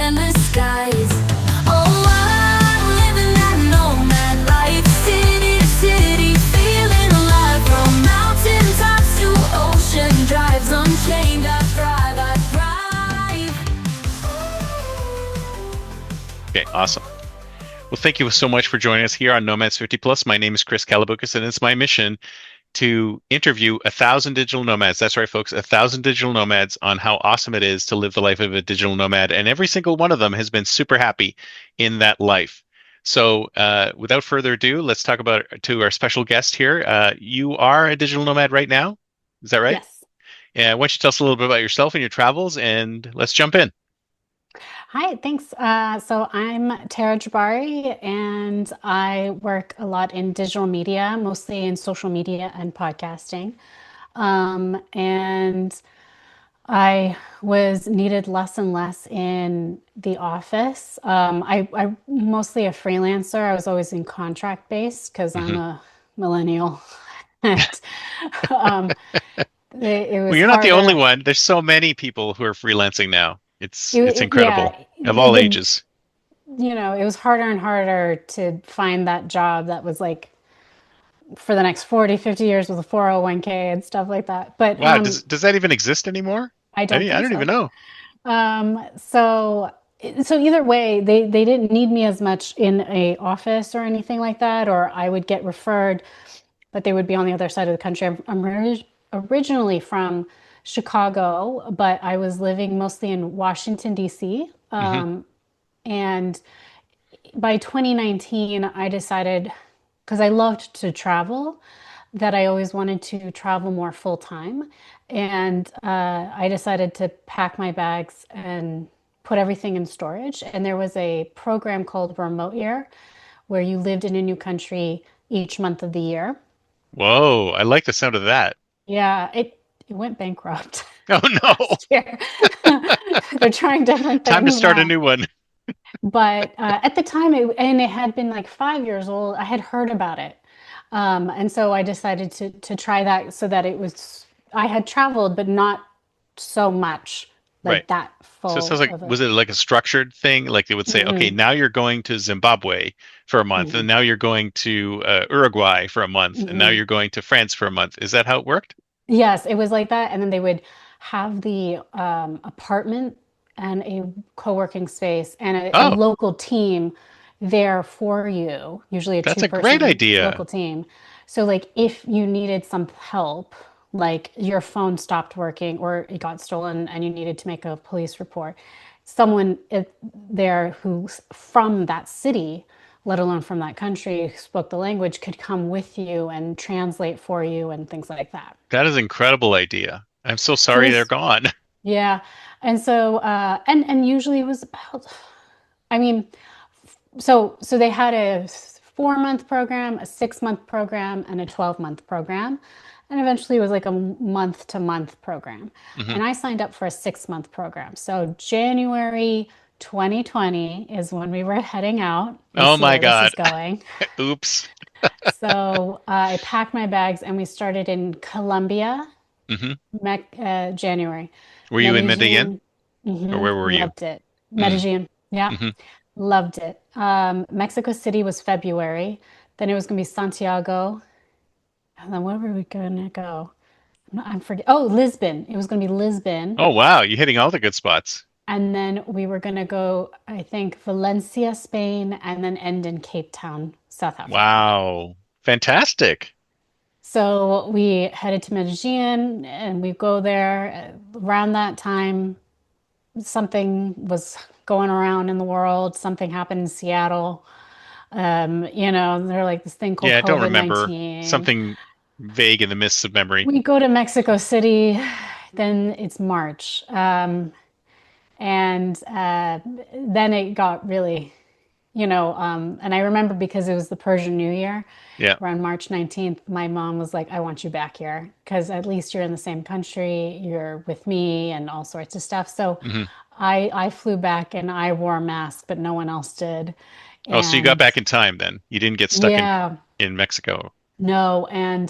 endless skies. Oh, I'm living that nomad life, city to city, feeling alive. From mountain tops to ocean drives, unchained, I thrive, Okay, awesome. Well, thank you so much for joining us here on Nomads 50 Plus. My name is Chris Kalaboukis, and it's my mission to interview 1,000 digital nomads. That's right, folks, 1,000 digital nomads on how awesome it is to live the life of a digital nomad. And every single one of them has been super happy in that life. So without further ado, let's talk about to our special guest here. You are a digital nomad right now. Is that right? Yes. Yeah. Why don't you tell us a little bit about yourself and your travels, and let's jump in. Hi, thanks. So I'm Tara Jabari, and I work a lot in digital media, mostly in social media and podcasting. And I was needed less and less in the office. I'm mostly a freelancer. I was always in contract base because I'm Hmm. a millennial. And um, it Well, was you're not the only harder. one. There's so many people who are freelancing now. It's incredible Yeah, of all ages. it was harder and harder to find that job that was like for the next 40, 50 years with a 401k and stuff like that. But Wow, does that even exist anymore? I I don't don't, I think don't even so. know. So either way, they didn't need me as much in a office or anything like that, or I would get referred, but they would be on the other side of the country. Originally from Chicago, but I was living mostly in Washington, D.C. Hmm. And by 2019, I decided, because I loved to travel, that I always wanted to travel more full time. And I decided to pack my bags and put everything in storage. And there was a program called Remote Year where you lived in a new country each month of the year. Whoa, I like the sound of that. Yeah, it went bankrupt Oh no. last year. They're trying different Time to things start a now. new one. But at the time, and it had been like 5 years old, I had heard about it. And so I decided to try that so that it was, I had traveled, but not so much Right. like that So it sounds full like, of a. was it like a structured thing? Like they would say, okay, Mm-mm, now you're going to Zimbabwe for a month, and mm-mm, now you're going to Uruguay for a month, and now mm-mm. you're going to France for a month. Is that how it worked? Yes, it was like that. And then they would have the apartment and a co-working space and a Oh, local team there for you, usually a that's a great two-person local idea. team. So like if you needed some help, like your phone stopped working or it got stolen and you needed to make a police report, someone there who's from that city, let alone from that country, who spoke the language, could come with you and translate for you and things like that. That is an incredible idea. I'm so So sorry they're this, gone. yeah, and so and usually it was about, I mean, so they had a 4 month program, a 6 month program, and a 12 month program, and eventually it was like a month to month program, Hmm. and I signed up for a 6 month program. So January 2020 is when we were heading out. You Oh see my where this God. is going. Oops. So I packed my bags and we started in Colombia, Hmm. January. Were you in Medellin, Medellin, or where were you? loved it. Mm. Medellin, yeah, Hmm. loved it. Mexico City was February. Then it was gonna be Santiago. And then where were we gonna go? I'm forget. Oh, Lisbon. It was gonna be Lisbon. Oh wow, you're hitting all the good spots. And then we were gonna go, I think, Valencia, Spain, and then end in Cape Town, South Africa. Wow. Fantastic. So we headed to Medellin and we go there around that time. Something was going around in the world. Something happened in Seattle. They're like this thing called Yeah, I don't remember. COVID-19. Something vague in the mists of memory. We go to Mexico City, then it's March. And then it got really, and I remember because it was the Persian New Year Yeah. around March 19th, my mom was like, I want you back here because at least you're in the same country, you're with me and all sorts of stuff. So Hmm. I flew back and I wore a mask, but no one else did. Oh, so you got And back in time then. You didn't get stuck yeah, in Mexico. no, and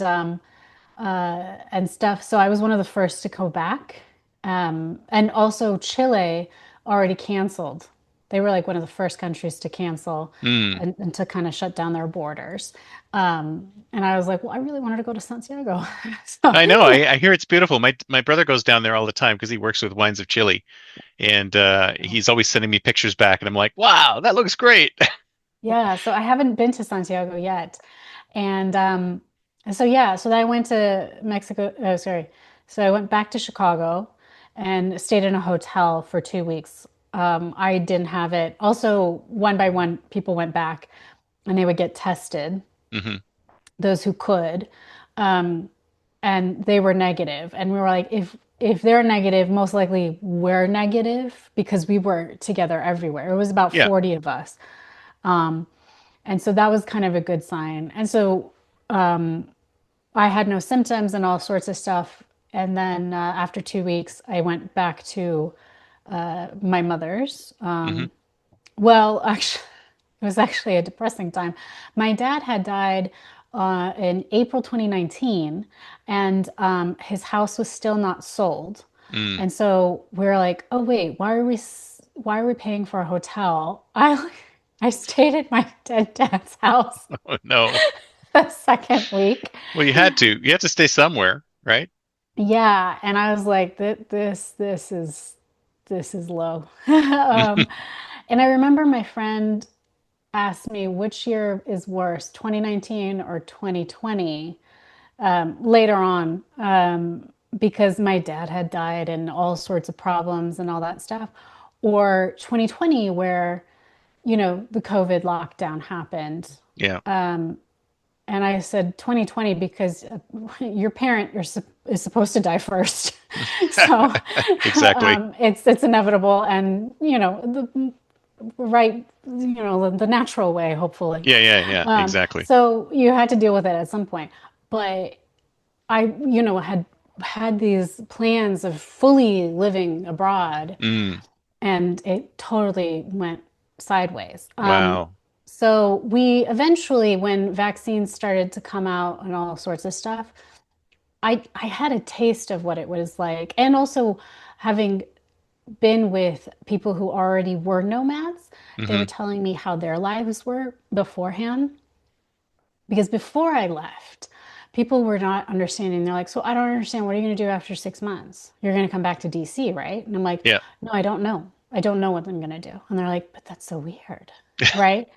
stuff. So I was one of the first to go back. And also Chile already canceled. They were like one of the first countries to cancel Mm. and to kind of shut down their borders. And I was like, well, I really wanted to go to Santiago. So I know. I hear it's beautiful. My brother goes down there all the time because he works with wines of Chile, and he's always sending me pictures back, and I'm like, wow, that looks great. yeah, so I haven't been to Santiago yet. And so yeah, so then I went to Mexico, oh sorry. So I went back to Chicago and stayed in a hotel for 2 weeks. I didn't have it. Also, one by one, people went back and they would get tested, Hmm. those who could. Um, and they were negative. And we were like, if they're negative, most likely we're negative because we were together everywhere. It was about Yeah. 40 of us. And so that was kind of a good sign. And so I had no symptoms and all sorts of stuff. And then after 2 weeks, I went back to my mother's. Hmm. Well, actually, it was actually a depressing time. My dad had died in April 2019, and his house was still not sold. Mm. And so we are like, oh wait, why are we paying for a hotel? I stayed at my dead dad's house Oh no. the second week. Well, you had to. You had to stay somewhere, right? Yeah, and I was like, this is low. And I remember my friend asked me which year is worse, 2019 or 2020, later on, because my dad had died and all sorts of problems and all that stuff, or 2020 where, the COVID lockdown happened. Yeah. And I said 2020 because your parent is supposed to die first. So Exactly. it's inevitable and, the right, the natural way, hopefully. Yeah, yeah, yeah, exactly. So you had to deal with it at some point. But I, had these plans of fully living abroad, Mm. and it totally went sideways. Wow. So we eventually, when vaccines started to come out and all sorts of stuff, I had a taste of what it was like. And also having been with people who already were nomads, they were Hmm. telling me how their lives were beforehand. Because before I left, people were not understanding. They're like, so I don't understand. What are you going to do after 6 months? You're going to come back to DC, right? And I'm like, Yeah. no, I don't know. I don't know what I'm going to do. And they're like, but that's so weird, right?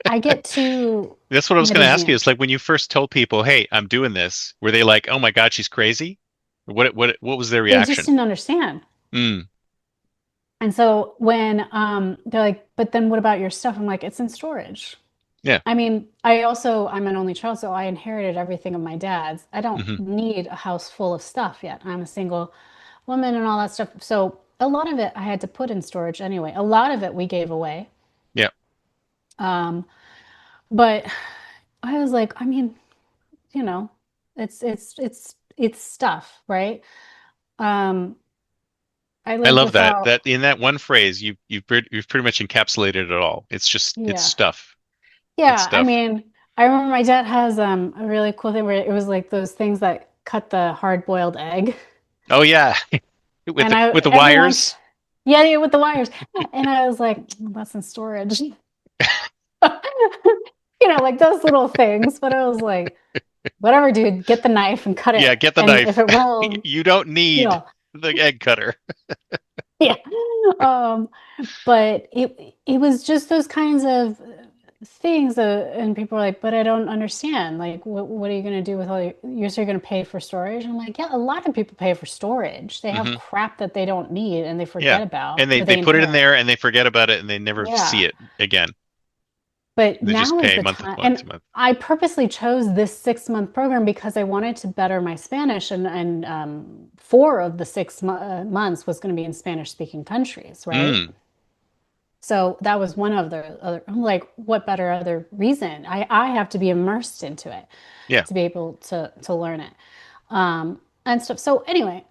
I get to That's what I was going to ask you. Medellin. It's like when you first told people, "Hey, I'm doing this," were they like, "Oh my God, she's crazy"? What was their They just reaction? didn't understand. Mm. And so when they're like, but then what about your stuff? I'm like, it's in storage. Yeah. I mean, I'm an only child, so I inherited everything of my dad's. I don't Hmm. need a house full of stuff yet. I'm a single woman and all that stuff. So a lot of it I had to put in storage anyway. A lot of it we gave away. Yeah. Um, but I was like, I mean, you know, it's stuff, right? Um, I I live love that. without, That in that one phrase, you've pretty much encapsulated it all. It's yeah. stuff. It's Yeah, I stuff. mean, I remember my dad has a really cool thing where it was like those things that cut the hard-boiled egg. Oh yeah, with And the I with the every once wires. yeah, yeah, with the wires. And I was like, "Mm, that's in storage." Like those little things. But I was like, whatever, dude, get the knife and cut Yeah, it. get the And if knife. it will You don't need heal. the egg cutter. Yeah. Um, but it was just those kinds of things, and people are like, but I don't understand. Like, what are you going to do with all you're going to pay for storage? I'm like, yeah, a lot of people pay for storage. They have Hmm. crap that they don't need and they Yeah. forget about And they or they they put it in inherit. there and they forget about it and they never see Yeah. it again. But They just now is pay the month to time. month And to month. I purposely chose this 6 month program because I wanted to better my Spanish, and 4 of the 6 months was going to be in Spanish speaking countries, right? Mm. So that was one of the other, I'm like, what better other reason? I have to be immersed into it Yeah. to be able to learn it. And stuff. So anyway,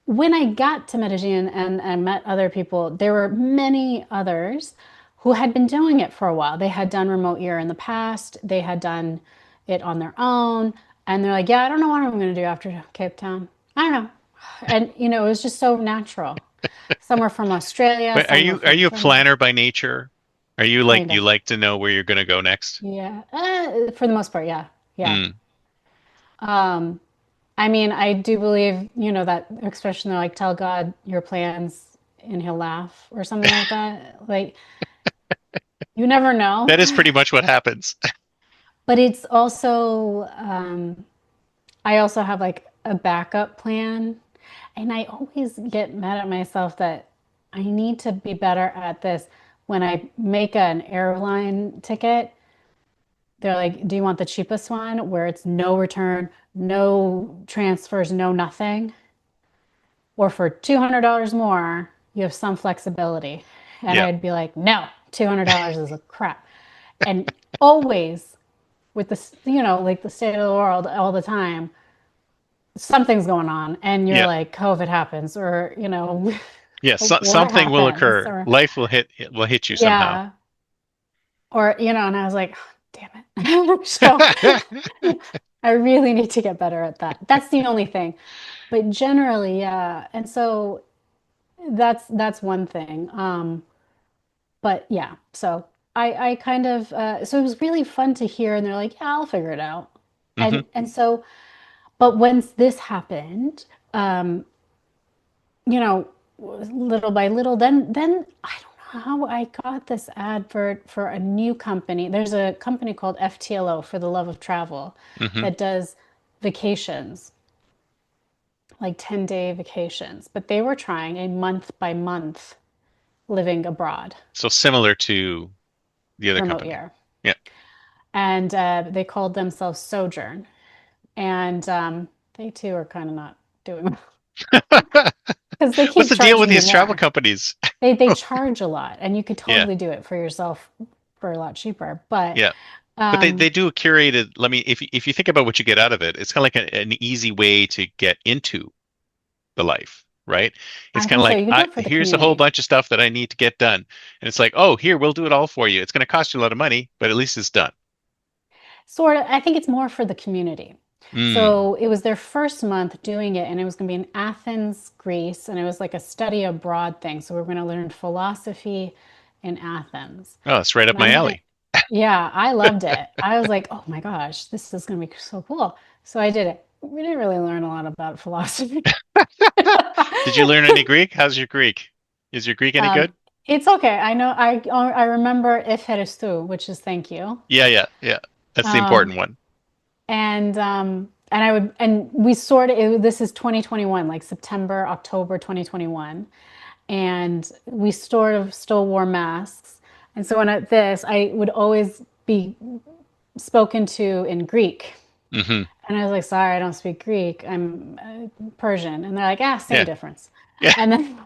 when I got to Medellin and met other people, there were many others who had been doing it for a while. They had done remote year in the past. They had done it on their own. And they're like, yeah, I don't know what I'm going to do after Cape Town. I don't know. And, it was just so natural. Some are from Australia, But are some are you from a Germany, planner by nature? Are you like kind you of. like to know where you're going to go next? Yeah, for the most part, yeah, yeah. Mm. Um, I mean, I do believe, that expression, they're like, tell God your plans and he'll laugh or something like that. Like, you never know. That is pretty much what happens. But it's also, I also have like a backup plan. And I always get mad at myself that I need to be better at this. When I make an airline ticket, they're like, do you want the cheapest one where it's no return, no transfers, no nothing? Or for $200 more, you have some flexibility. And Yeah. I'd be like, no, $200 is a crap. And always with this, like the state of the world all the time, something's going on. And you're Yeah. like, COVID happens, or, Yes, so, war something will happens, occur. or, Life will hit you somehow. yeah. Or, and I was like, oh, damn it. So I really need to get better at that. That's the only thing. But generally, yeah. And so that's one thing. But yeah, so I kind of so it was really fun to hear, and they're like, yeah, I'll figure it out. Hmm. And so, but once this happened, um, little by little, then I don't know how I got this ad for a new company. There's a company called FTLO, for the love of travel, Hmm. that does vacations, like 10-day vacations, but they were trying a month by month living abroad So similar to the other remote company. year. Yeah. And they called themselves Sojourn. And they too are kind of not doing well because they What's keep the deal with charging you these travel more. companies? They charge a lot, and you could Yeah. totally do it for yourself for a lot cheaper. But Yeah. But they um, do a curated, let me if you think about what you get out of it, it's kind of like an easy way to get into the life, right? It's I kind of think so. like You could do it for the here's a whole community. bunch of stuff that I need to get done. And it's like, "Oh, here, we'll do it all for you. It's going to cost you a lot of money, but at least it's done." Sort of, I think it's more for the community. Mm. So it was their first month doing it, and it was going to be in Athens, Greece, and it was like a study abroad thing. So we are going to learn philosophy in Athens. Oh, it's right up And I my met alley. Yeah, I loved it. I was like, oh my gosh, this is going to be so cool. So I did it. We didn't really learn a lot about philosophy. Did you learn any Greek? How's your Greek? Is your Greek any good? Um, it's okay. I know I remember eferistu, which is thank you. Yeah, yeah, yeah. That's the Um, important one. and I would and we sort of this is 2021, like September, October 2021, and we sort of still wore masks. And so when I would always be spoken to in Greek. Hmm. And I was like, sorry, I don't speak Greek. I'm Persian. And they're like, ah, same Yeah. difference. Yeah. And then,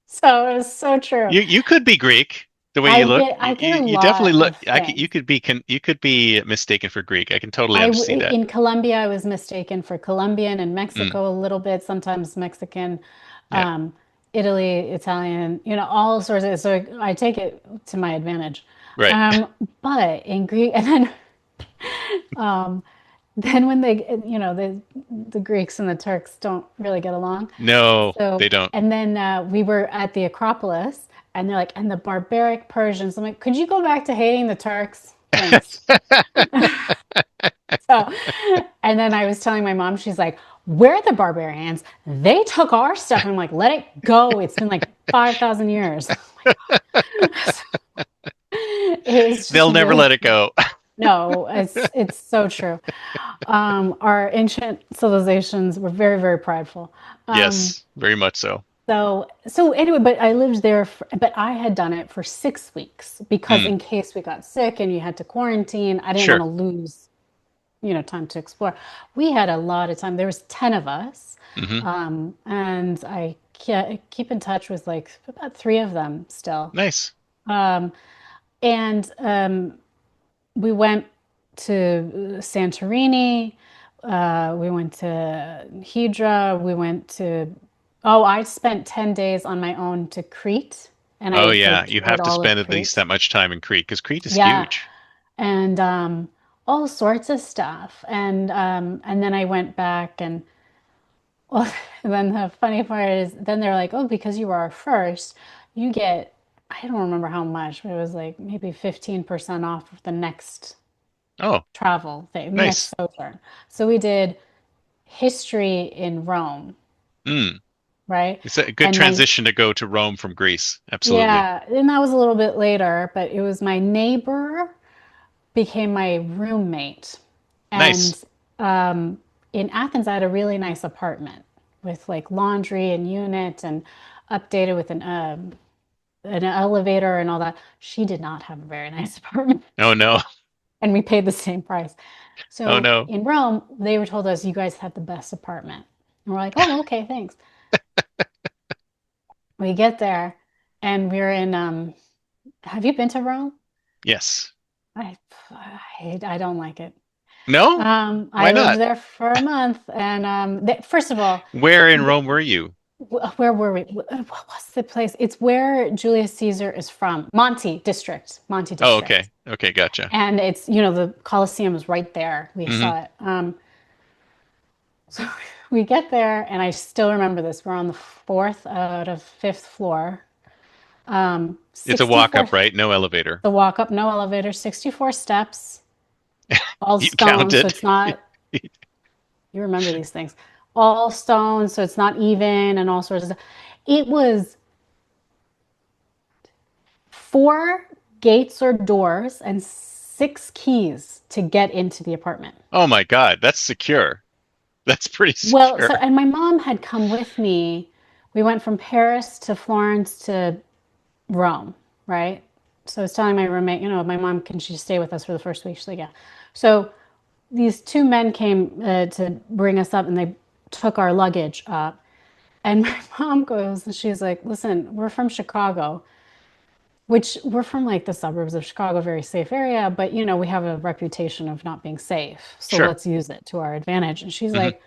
so it was so true. You could be Greek the way you look. I get a You definitely lot look. of things. You could be mistaken for Greek. I can totally see that. In Colombia, I was mistaken for Colombian, and Mm, Mexico a little bit, sometimes Mexican, yeah. um, Italy, Italian, all sorts of, so I take it to my advantage. Right. But in Greek, and um, then when the Greeks and the Turks don't really get along. No, So, they don't. and then we were at the Acropolis, and they're like, and the barbaric Persians. I'm like, could you go back to hating the Turks? Thanks. So, and then I was telling my mom, she's like, we're the barbarians. They took our stuff. And I'm like, let it go. It's been like 5,000 years. It was just They'll never really let it go. no, it's so true. Our ancient civilizations were very, very prideful. Um, Yes, very much so. so anyway, but I lived there, but I had done it for 6 weeks because Mm, in case we got sick and you had to quarantine, I didn't want sure. to lose, time to explore. We had a lot of time. There was 10 of us, Hmm. and I keep in touch with like about three of them still. Nice. Um, and we went to Santorini. We went to Hydra. I spent 10 days on my own to Crete, and Oh I yeah, like you toured have to all of spend at least Crete. that much time in Crete because Crete is Yeah, huge. and all sorts of stuff. And then I went back and Well, and then the funny part is, then they're like, oh, because you were our first, you get, I don't remember how much, but it was like maybe 15% off of the next Oh, travel thing, next nice. sojourn. So we did history in Rome, Mm. right? It's a good And my, transition to go to Rome from Greece. Absolutely. yeah, and that was a little bit later, but it was my neighbor became my roommate. Nice. And in Athens, I had a really nice apartment with like laundry and unit and updated with an elevator and all that. She did not have a very nice apartment, Oh no. and we paid the same price. Oh So no. in Rome, they were told us, you guys have the best apartment. And we're like, oh, okay, thanks. We get there and we're in, have you been to Rome? Yes. I, I don't like it. No? I Why lived not? there for a month, and first of all, Where in th Rome were you? where were we? What was the place? It's where Julius Caesar is from, Monte District, Monte Oh, District, okay. Okay, gotcha. and it's the Colosseum is right there. We Hmm. saw it. So we get there, and I still remember this. We're on the fourth out of fifth floor. It's a walk 64, up, right? No elevator. the walk up, no elevator, 64 steps, all You stone, so counted. it's not. You remember these things. All stone, so it's not even and all sorts of stuff. It was four gates or doors and six keys to get into the apartment. Oh my God, that's secure. That's pretty Well, secure. so, and my mom had come with me. We went from Paris to Florence to Rome, right? So I was telling my roommate, my mom, can she stay with us for the first week? She's like, yeah. So these two men came to bring us up and they took our luggage up. And my mom goes, and she's like, listen, we're from Chicago, which we're from like the suburbs of Chicago, very safe area, but we have a reputation of not being safe. So Sure. let's use it to our advantage. And she's Hmm. like,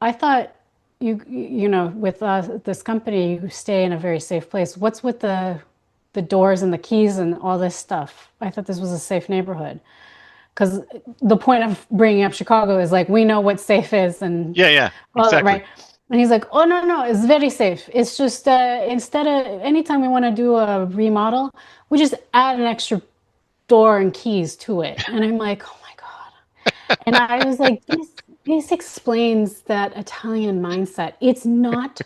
I thought with this company, you stay in a very safe place. What's with the doors and the keys and all this stuff? I thought this was a safe neighborhood. Because the point of bringing up Chicago is like we know what safe is and Yeah, yeah, all that, exactly. right? And he's like, "Oh no, no, it's very safe. It's just instead of anytime we want to do a remodel, we just add an extra door and keys to it." And I'm like, "Oh my God." And I was like, this explains that Italian mindset. It's not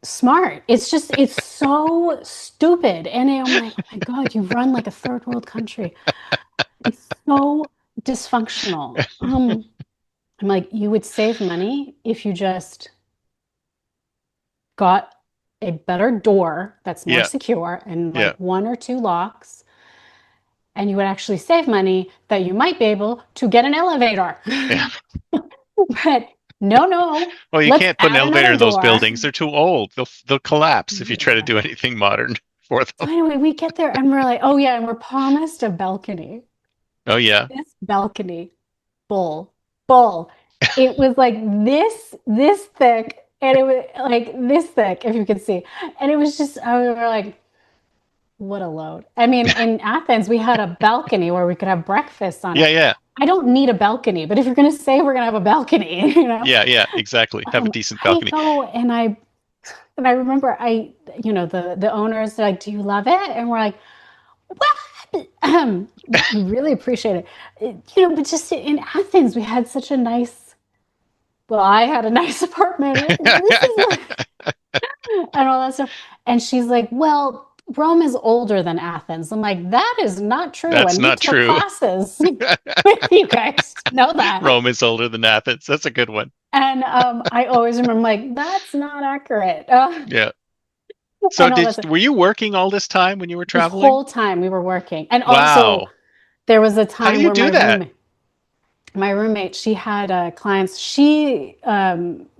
smart. It's so stupid. And I'm like, "Oh my God, you run like a third world country." It's so dysfunctional. I'm like, you would save money if you just got a better door that's more Yeah, secure and yeah, like one or two locks, and you would actually save money that you might be able to get an elevator. yeah. But no, no, Well, you let's can't put an add elevator another in those door. buildings. They're too old. They'll collapse if you try to do Exactly. anything modern for So them. anyway, we get there and we're like, oh yeah, and we're promised a balcony. Oh yeah. This balcony bull, bull. It was like this thick, and it was like this thick, if you could see. And it was just, I was like, what a load. I mean, in Athens, we had a balcony where we could have breakfast on Yeah, it. yeah. I don't need a balcony, but if you're going to say we're going to have a balcony, Yeah, yeah, exactly. Have a decent I balcony. go and I remember the owners are like, do you love it? And we're like, well, we really appreciate it. But just in Athens, we had such a nice, well, I had a nice apartment. This is and all that stuff. And she's like, well, Rome is older than Athens. I'm like, that is not true. That's And we not took true. classes with you guys to know that. Rome is older than Athens. That's a good one. And I always remember, like, that's not accurate. Yeah. So And all did that stuff. were you working all this time when you were This traveling? whole time we were working. And also, Wow. there was a How do time you where do that? my roommate, she had clients, she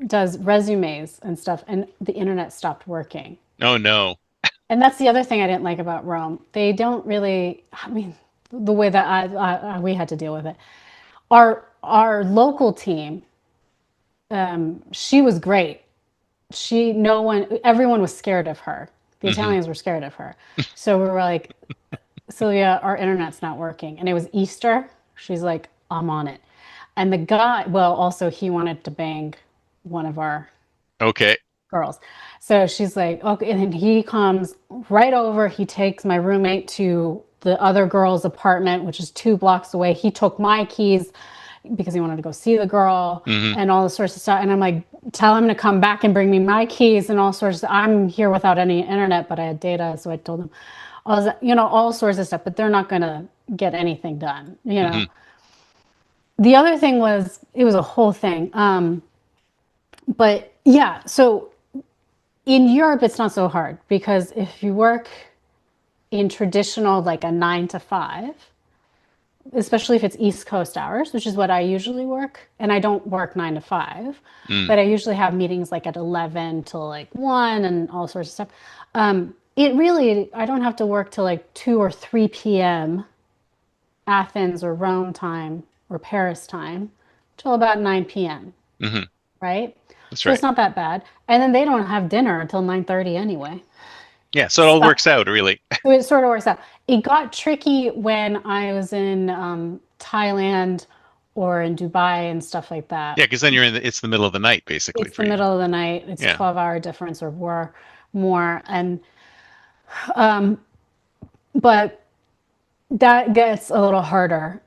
does resumes and stuff, and the internet stopped working. Oh no. And that's the other thing I didn't like about Rome. They don't really, I mean, the way that we had to deal with it. Our local team, she was great. No one, everyone was scared of her. The Hmm. Italians were scared of her. So we were like, Sylvia, our internet's not working. And it was Easter. She's like, I'm on it. And the guy, well, also he wanted to bang one of our Okay. girls. So she's like, okay, and then he comes right over. He takes my roommate to the other girl's apartment, which is 2 blocks away. He took my keys because he wanted to go see the girl Hmm. and all this sorts of stuff. And I'm like, tell him to come back and bring me my keys and all sorts of, I'm here without any internet, but I had data. So I told him all sorts of stuff, but they're not going to get anything done, Hmm. The other thing was, it was a whole thing. But yeah, so in Europe, it's not so hard because if you work in traditional, like a 9 to 5, especially if it's East Coast hours, which is what I usually work, and I don't work 9 to 5, Mm. but I usually have meetings like at 11 till like 1 and all sorts of stuff. I don't have to work till like 2 or 3 p.m. Athens or Rome time or Paris time till about 9 p.m., Hmm. right? That's So it's right. not that bad. And then they don't have dinner until 9:30 anyway. Yeah. So it all So works out, really. it sort of works out. It got tricky when I was in Thailand or in Dubai and stuff like that. Yeah, because then it's the middle of the night, basically, It's the for you. middle of the night. It's Yeah. 12-hour difference or more. And but that gets a little harder.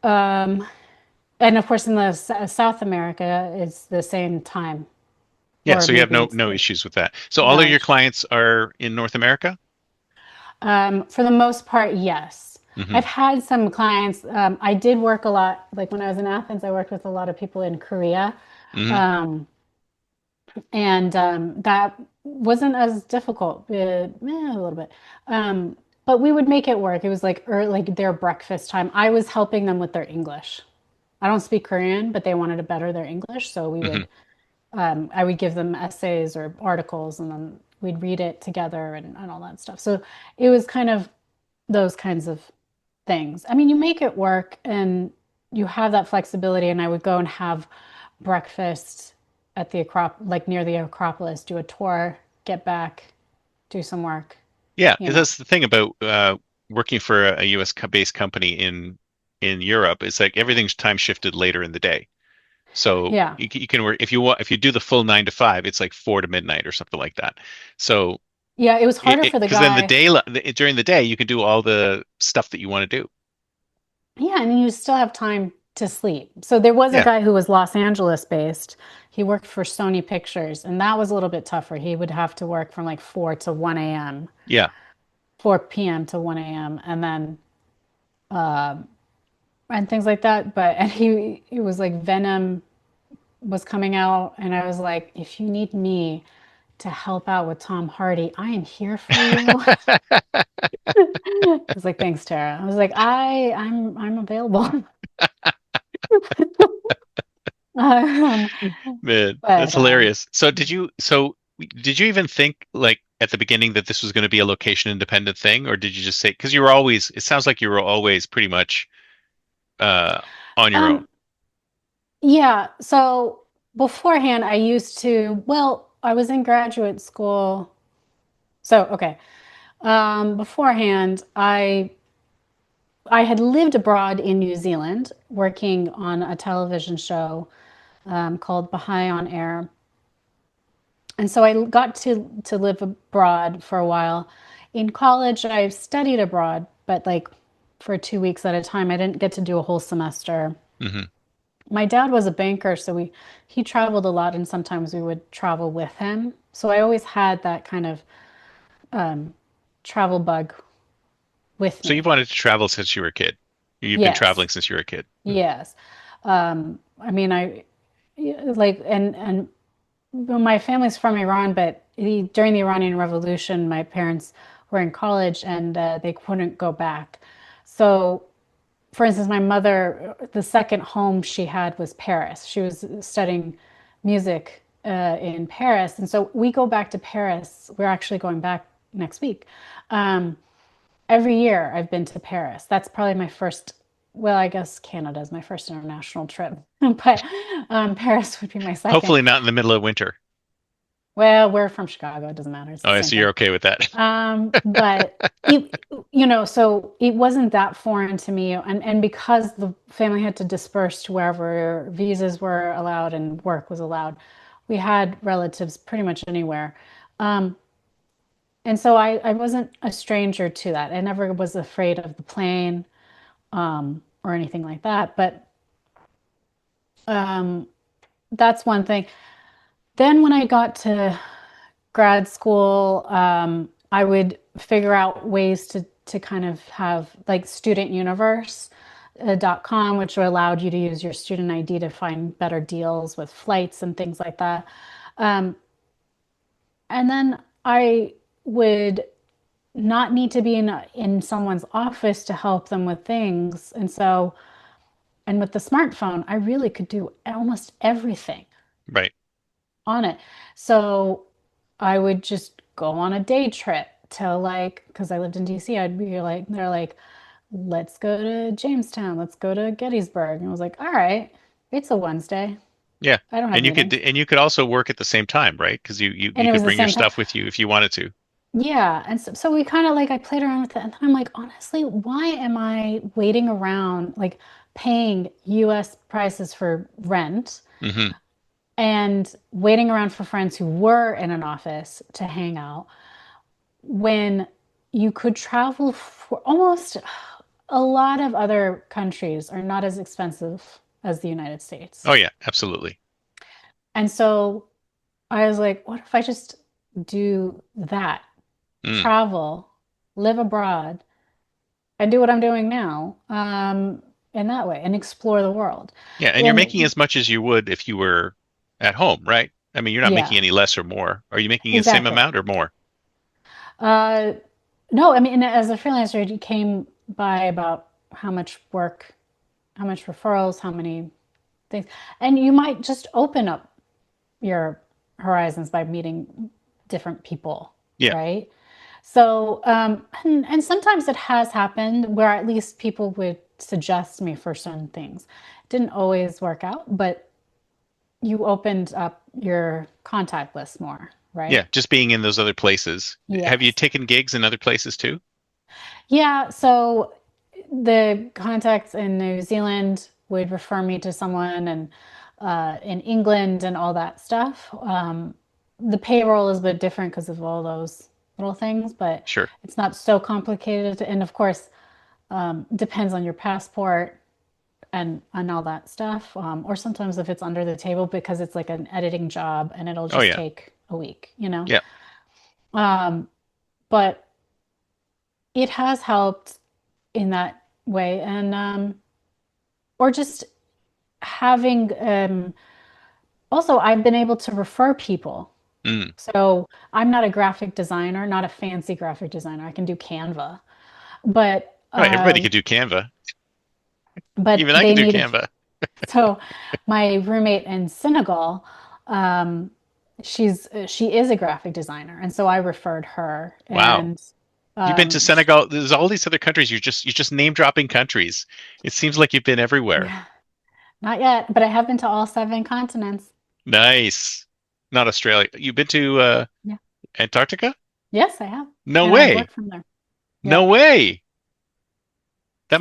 And of course, in the South America, it's the same time, Yeah. or So you have maybe no it's no issues with that. So all no of your issue. clients are in North America? For the most part, yes. Hmm. I've had some clients. I did work a lot, like when I was in Athens, I worked with a lot of people in Korea. Hmm. Um, and that wasn't as difficult, a little bit. But we would make it work. It was like like their breakfast time. I was helping them with their English. I don't speak Korean, but they wanted to better their English, so Hmm. I would give them essays or articles, and then we'd read it together and all that stuff. So it was kind of those kinds of things. I mean, you make it work and you have that flexibility. And I would go and have breakfast at the like near the Acropolis, do a tour, get back, do some work, Yeah, you because know. that's the thing about working for a US based company in Europe. It's like everything's time shifted later in the day. So Yeah. you can work if you do the full 9 to 5, it's like 4 to midnight or something like that. So Yeah, it was harder for the because then guy. during the day you can do all the stuff that you want to do. Yeah, and you still have time to sleep. So there was a Yeah, guy who was Los Angeles based. He worked for Sony Pictures, and that was a little bit tougher. He would have to work from like 4 to 1 a.m., yeah. 4 p.m. to 1 a.m., and then and things like that. But and he it was like Venom was coming out, and I was like, if you need me to help out with Tom Hardy, I am here for you. I was like, thanks, Tara. I was like, I'm available. Um, Man, that's but hilarious. So did you even think like at the beginning that this was going to be a location independent thing, or did you just say because you were always it sounds like you were always pretty much uh on your own. um, yeah. So beforehand, I was in graduate school. So okay. Beforehand, I had lived abroad in New Zealand, working on a television show called Baha'i on Air. And so I got to live abroad for a while. In college, I studied abroad, but like for 2 weeks at a time. I didn't get to do a whole semester. Hmm. My dad was a banker, so he traveled a lot, and sometimes we would travel with him. So I always had that kind of travel bug with So you've me. wanted to travel since you were a kid. You've been Yes, traveling since you were a kid. Hmm. yes. I mean, I like and well, my family's from Iran, but during the Iranian Revolution, my parents were in college and they couldn't go back. So, for instance, my mother, the second home she had was Paris. She was studying music in Paris. And so we go back to Paris. We're actually going back next week. Um, every year I've been to Paris. That's probably my first, well, I guess Canada is my first international trip, but Paris would be my second. Hopefully not in the middle of winter. Well, we're from Chicago. It doesn't matter. It's Oh, the yeah, same so you're thing. okay with that. But so it wasn't that foreign to me. And because the family had to disperse to wherever visas were allowed and work was allowed, we had relatives pretty much anywhere. Um, and so I wasn't a stranger to that. I never was afraid of the plane, or anything like that. But um, that's one thing. Then when I got to grad school, I would figure out ways to kind of have like studentuniverse.com, which allowed you to use your student ID to find better deals with flights and things like that. Um, and then I would not need to be in someone's office to help them with things. And so, and with the smartphone, I really could do almost everything Right. on it. So I would just go on a day trip to like, because I lived in DC, I'd be like, they're like, let's go to Jamestown, let's go to Gettysburg. And I was like, all right, it's a Wednesday. Yeah. I don't have And meetings. you could also work at the same time, right? Because And you it could was the bring your same time. stuff with you if you wanted to. Yeah. And so we kind of like, I played around with it. And then I'm like, honestly, why am I waiting around, like paying US prices for rent Hmm. and waiting around for friends who were in an office to hang out when you could travel for almost a lot of other countries are not as expensive as the United States. Oh yeah, absolutely. And so I was like, what if I just do that? Mm. Travel, live abroad, and do what I'm doing now, in that way and explore the world. Yeah, and you're making And as much as you would if you were at home, right? I mean, you're not making yeah, any less or more. Are you making the same exactly. amount or more? Uh, no, I mean, as a freelancer, you came by about how much work, how much referrals, how many things. And you might just open up your horizons by meeting different people, Yeah. right? So, and sometimes it has happened where at least people would suggest me for certain things. It didn't always work out, but you opened up your contact list more, Yeah, right? just being in those other places. Have you Yes. taken gigs in other places too? Yeah, so the contacts in New Zealand would refer me to someone and in England and all that stuff. The payroll is a bit different because of all those little things, but Sure. it's not so complicated. And of course, depends on your passport and all that stuff. Or sometimes if it's under the table because it's like an editing job and it'll Oh just yeah. take a week, you know? Yeah. Um, but it has helped in that way. And or just having also I've been able to refer people. Mm. So I'm not a graphic designer, not a fancy graphic designer. I can do Canva, but Oh, everybody could do Canva. Even I they could do needed. Canva. So my roommate in Senegal, um, she is a graphic designer, and so I referred her. Wow. And You've been to um, sh Senegal. There's all these other countries. You're just name dropping countries. It seems like you've been everywhere. yeah, not yet, but I have been to all seven continents. Nice. Not Australia. You've been to Yeah. Antarctica? Yes, I have, No and I've way. worked from there. No Yep. way. So That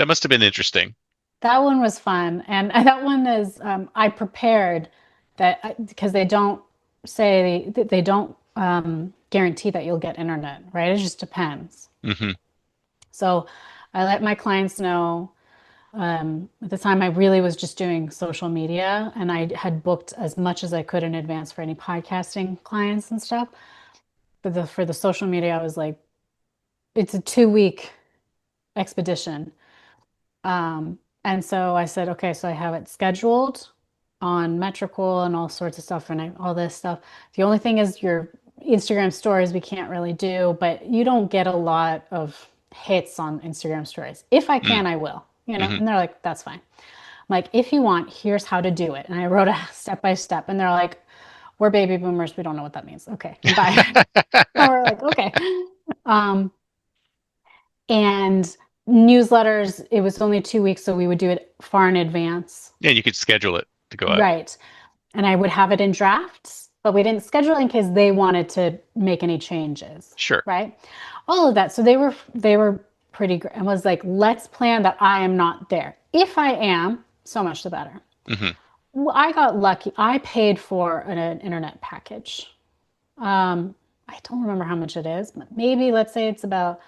must have been interesting. that one was fun, and that one is I prepared because they don't say they don't guarantee that you'll get internet, right? It just depends. Hmm. So I let my clients know. At the time, I really was just doing social media, and I had booked as much as I could in advance for any podcasting clients and stuff. But for the social media, I was like, it's a 2 week expedition. And so I said, okay, so I have it scheduled on Metricool and all sorts of stuff and all this stuff. The only thing is your Instagram stories we can't really do, but you don't get a lot of hits on Instagram stories. If I Mm. can, I will, you know? Hmm. And they're like, that's fine. I'm like, if you want, here's how to do it. And I wrote a step by step, and they're like, we're baby boomers. We don't know what that means. Okay, bye. And we're like, okay. Um, and newsletters, it was only 2 weeks, so we would do it far in advance. Yeah, you could schedule it to go out. Right. And I would have it in drafts, but we didn't schedule it in case they wanted to make any changes. Sure. Right. All of that. So they were pretty great and was like, let's plan that I am not there. If I am, so much the better. Hmm. Well, I got lucky. I paid for an internet package. I don't remember how much it is, but maybe let's say it's about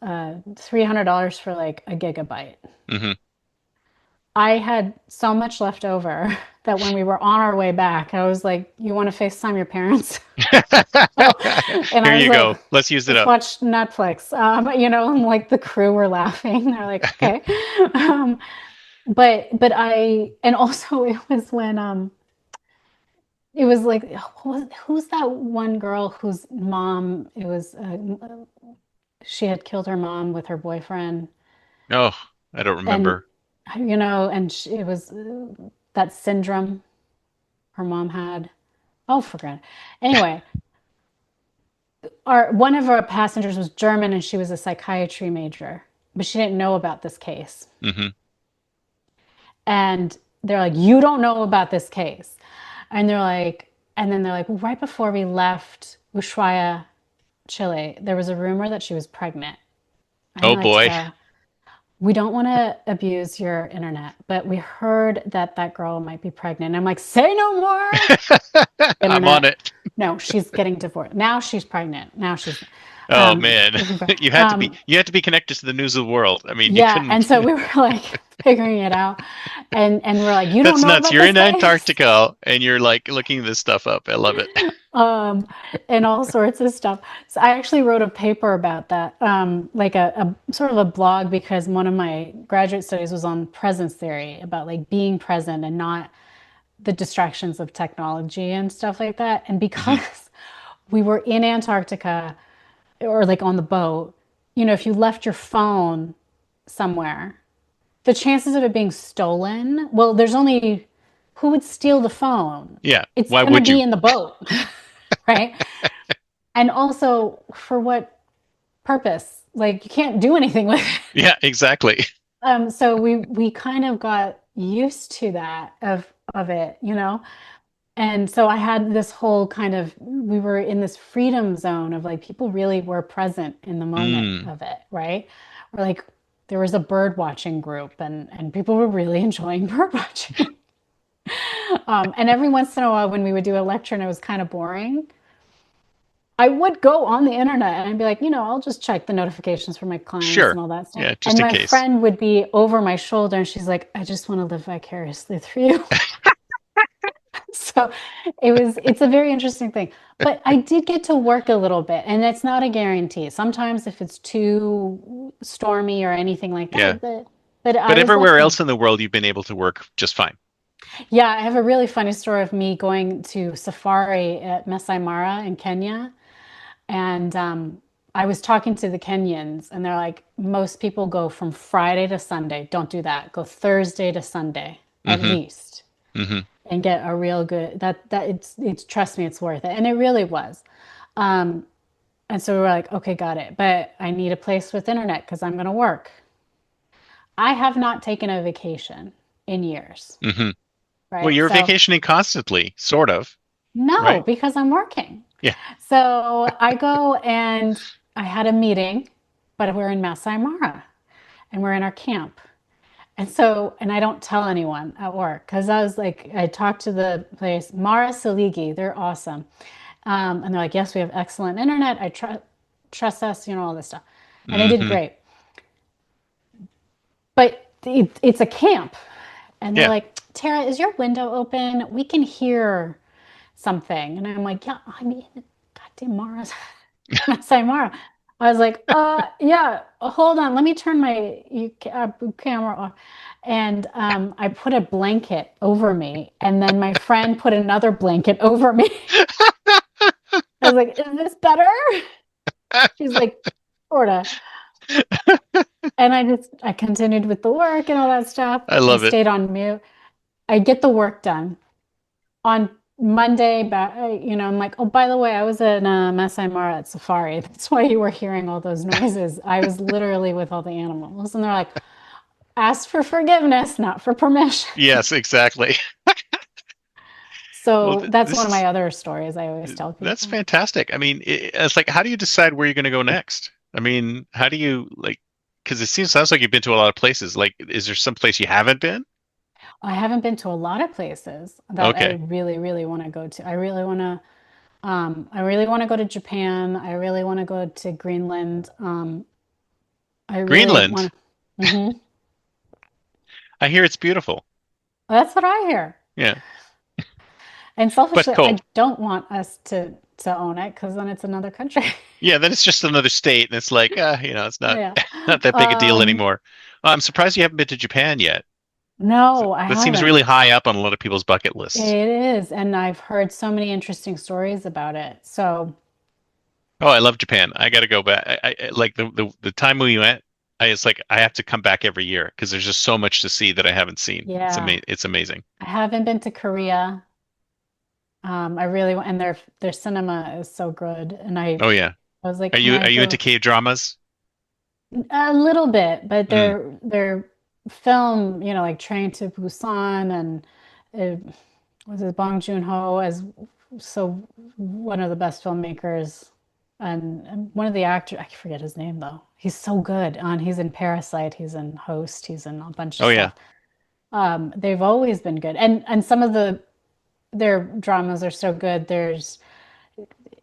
$300 for like a gigabyte. Hmm. I had so much left over that when we were on our way back, I was like, "You want to FaceTime your parents?" Oh, and Here I was you like, go. Let's use it let's up. watch Netflix. And like the crew were laughing. They're like, okay. Um, but and also it was when it was like who's that one girl whose mom it was she had killed her mom with her boyfriend Oh, I don't and remember. it was that syndrome her mom had. Oh, forget it. Anyway, our one of our passengers was German and she was a psychiatry major, but she didn't know about this case. Hmm. And they're like, "You don't know about this case." And then they're like, well, right before we left Ushuaia, Chile, there was a rumor that she was pregnant. And Oh they're like, boy. Tara, we don't want to abuse your internet, but we heard that that girl might be pregnant. And I'm like, say no more, I'm on internet. it. No, she's getting divorced. Now she's pregnant. Now she's Oh man. um, You had to be connected to the news of the world. I mean, you yeah. And couldn't. so we were like figuring it out. And we're like, you don't That's know nuts. about You're this in case? Antarctica and you're like looking this stuff up. I love it. um, and all sorts of stuff. So I actually wrote a paper about that, like a sort of a blog because one of my graduate studies was on presence theory about like being present and not the distractions of technology and stuff like that. And Hmm. because we were in Antarctica or like on the boat, if you left your phone somewhere, the chances of it being stolen, well, there's only who would steal the phone? Yeah. It's Why going to would be you? in the boat, right? And also, for what purpose? Like, you can't do anything with it. Yeah, exactly. So we kind of got used to that of it. And so I had this whole kind of we were in this freedom zone of like people really were present in the moment Mm. of it, right? Or like there was a bird watching group and people were really enjoying bird watching. And every once in a while when we would do a lecture and it was kind of boring, I would go on the internet and I'd be like, I'll just check the notifications for my clients Sure. and all that stuff. Yeah, And just in my case. friend would be over my shoulder and she's like, I just want to live vicariously through you. So it's a very interesting thing. But I did get to work a little bit, and it's not a guarantee. Sometimes if it's too stormy or anything like Yeah. that, but I But was everywhere lucky. else in the world, you've been able to work just fine. Yeah, I have a really funny story of me going to safari at Masai Mara in Kenya. And I was talking to the Kenyans, and they're like, most people go from Friday to Sunday. Don't do that. Go Thursday to Sunday at Hmm. least Hmm. and get a real good that it's trust me, it's worth it. And it really was. Um, and so we were like, okay, got it. But I need a place with internet because I'm going to work. I have not taken a vacation in years, Hmm. Well, right? you're So vacationing constantly, sort of, no, right? because I'm working. Yeah. So I go and I had a meeting, but we're in Masai Mara and we're in our camp. And I don't tell anyone at work because I was like, I talked to the place, Mara Saligi, they're awesome. And they're like, yes, we have excellent internet. Trust us, all this stuff. And they did Hmm. great. But it's a camp. And they're Yeah. like, Tara, is your window open? We can hear something. And I'm like, yeah, I'm in the goddamn Mara's Masai Mara. I was like, yeah, hold on. Let me turn my camera off. And I put a blanket over me. And then my friend put another blanket over me. I was like, is this better? She's like, sorta. And I continued with the work and all that stuff. I I love it. stayed on mute. I get the work done. On Monday, I'm like, oh, by the way, I was in Masai Mara at Safari. That's why you were hearing all those noises. I was literally with all the animals. And they're like, ask for forgiveness, not for permission. Yes, exactly. Well, So that's this one of my is other stories I always tell that's people. fantastic. I mean, it's like, how do you decide where you're going to go next? I mean, how do you like? Because it sounds like you've been to a lot of places. Like, is there some place you haven't been? I haven't been to a lot of places that I Okay. really, really want to go to. I really want to go to Japan. I really want to go to Greenland. I really Greenland. want to. I hear it's beautiful. That's what I hear. Yeah. And But selfishly, I cold. don't want us to own it because then it's another country. Yeah, then it's just another state and it's like, it's not Yeah. not that big a deal Um, anymore. I'm surprised you haven't been to Japan yet. no, I That seems really haven't. high up on a lot of people's bucket It lists. is, and I've heard so many interesting stories about it. So, Oh, I love Japan. I got to go back. Like the time we went, it's like I have to come back every year because there's just so much to see that I haven't seen. yeah, It's amazing. I haven't been to Korea. I really want, and their cinema is so good. And Oh yeah. I was like, Are can you I are you into go? cave dramas? A little bit, but Mm. their film, like Train to Busan and it was it Bong Joon-ho as so one of the best filmmakers and one of the actors, I forget his name though. He's so good. He's in Parasite, he's in Host, he's in a bunch of Oh yeah. stuff. They've always been good. And some of their dramas are so good.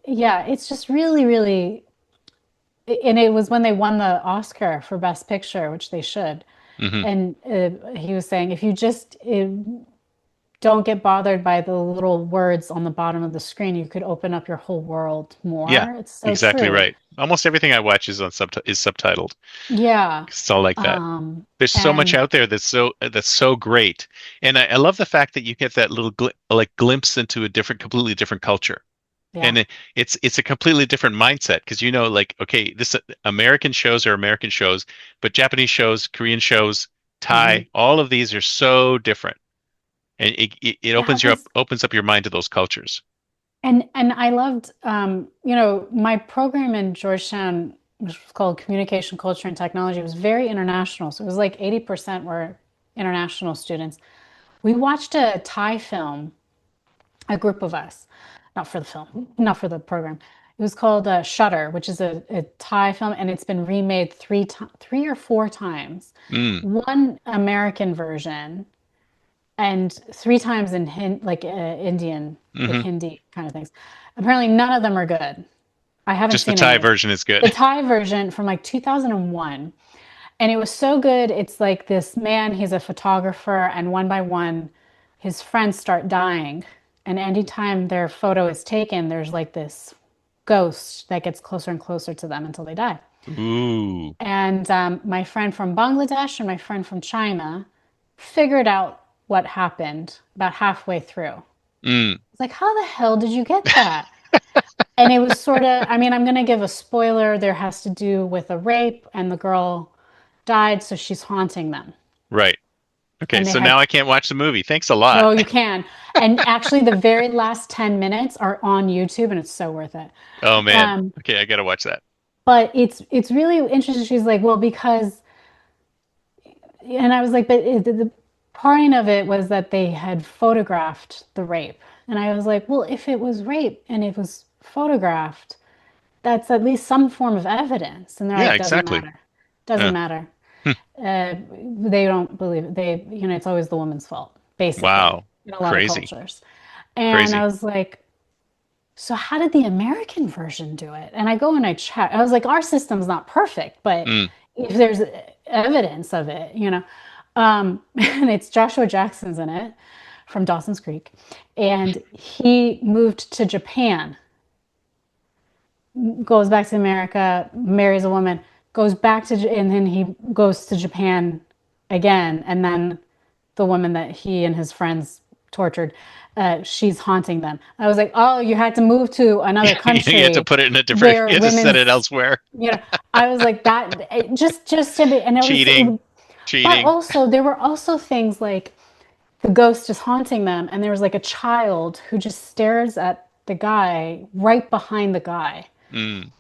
Yeah, it's just really, really, and it was when they won the Oscar for Best Picture, which they should. Hmm. And he was saying, if you just don't get bothered by the little words on the bottom of the screen, you could open up your whole world Yeah. more. It's so Exactly true. right. Almost everything I watch is subtitled. Yeah. It's all like that. There's so much And out there that's so great, and I love the fact that you get that little glimpse into a completely different culture, and yeah. it's a completely different mindset because like okay, this American shows are American shows, but Japanese shows, Korean shows, Hmm. Thai, all of these are so different, and it Yeah, this opens up your mind to those cultures. and I loved my program in Georgetown, which was called Communication, Culture, and Technology, was very international. So it was like 80% were international students. We watched a Thai film, a group of us, not for the film, not for the program. It was called Shutter, which is a Thai film, and it's been remade three or four times. Mm, One American version, and three times in Indian, like hmm. Hindi kind of things. Apparently, none of them are good. I haven't Just the seen Thai any of them. version is The good. Thai version from like 2001, and it was so good. It's like this man, he's a photographer, and one by one, his friends start dying. And anytime their photo is taken, there's like this ghost that gets closer and closer to them until they die. Ooh, And my friend from Bangladesh and my friend from China figured out what happened about halfway through. mm. It's like, how the hell did you get that? And it was sort of, I mean, I'm going to give a spoiler. There has to do with a rape, and the girl died, so she's haunting them. Right. Okay, And they so had, now I can't watch the movie. Thanks a lot. no, you can. And actually, the very last 10 minutes are on YouTube, and it's so worth it. Oh man. Um, Okay, I gotta watch that. but it's really interesting. She's like, well, because, and I was like, but the point of it was that they had photographed the rape. And I was like, well, if it was rape and it was photographed, that's at least some form of evidence. And they're Yeah, like, doesn't exactly. matter. Doesn't Uh, matter. hmm. They don't believe it. It's always the woman's fault, basically, Wow. in a lot of Crazy. cultures. And I Crazy. was like, so how did the American version do it? And I go and I check. I was like, our system's not perfect, but Mm. if there's evidence of it. And it's Joshua Jackson's in it from Dawson's Creek. And he moved to Japan, goes back to America, marries a woman, goes back and then he goes to Japan again. And then the woman that he and his friends tortured, she's haunting them. I was like, oh, you had to move to another You have to country put it in a different, where you have to set it women's, elsewhere. I was like that, just to be, and Cheating. but Cheating. also there were also things like the ghost is haunting them, and there was like a child who just stares at the guy right behind the guy, Mm.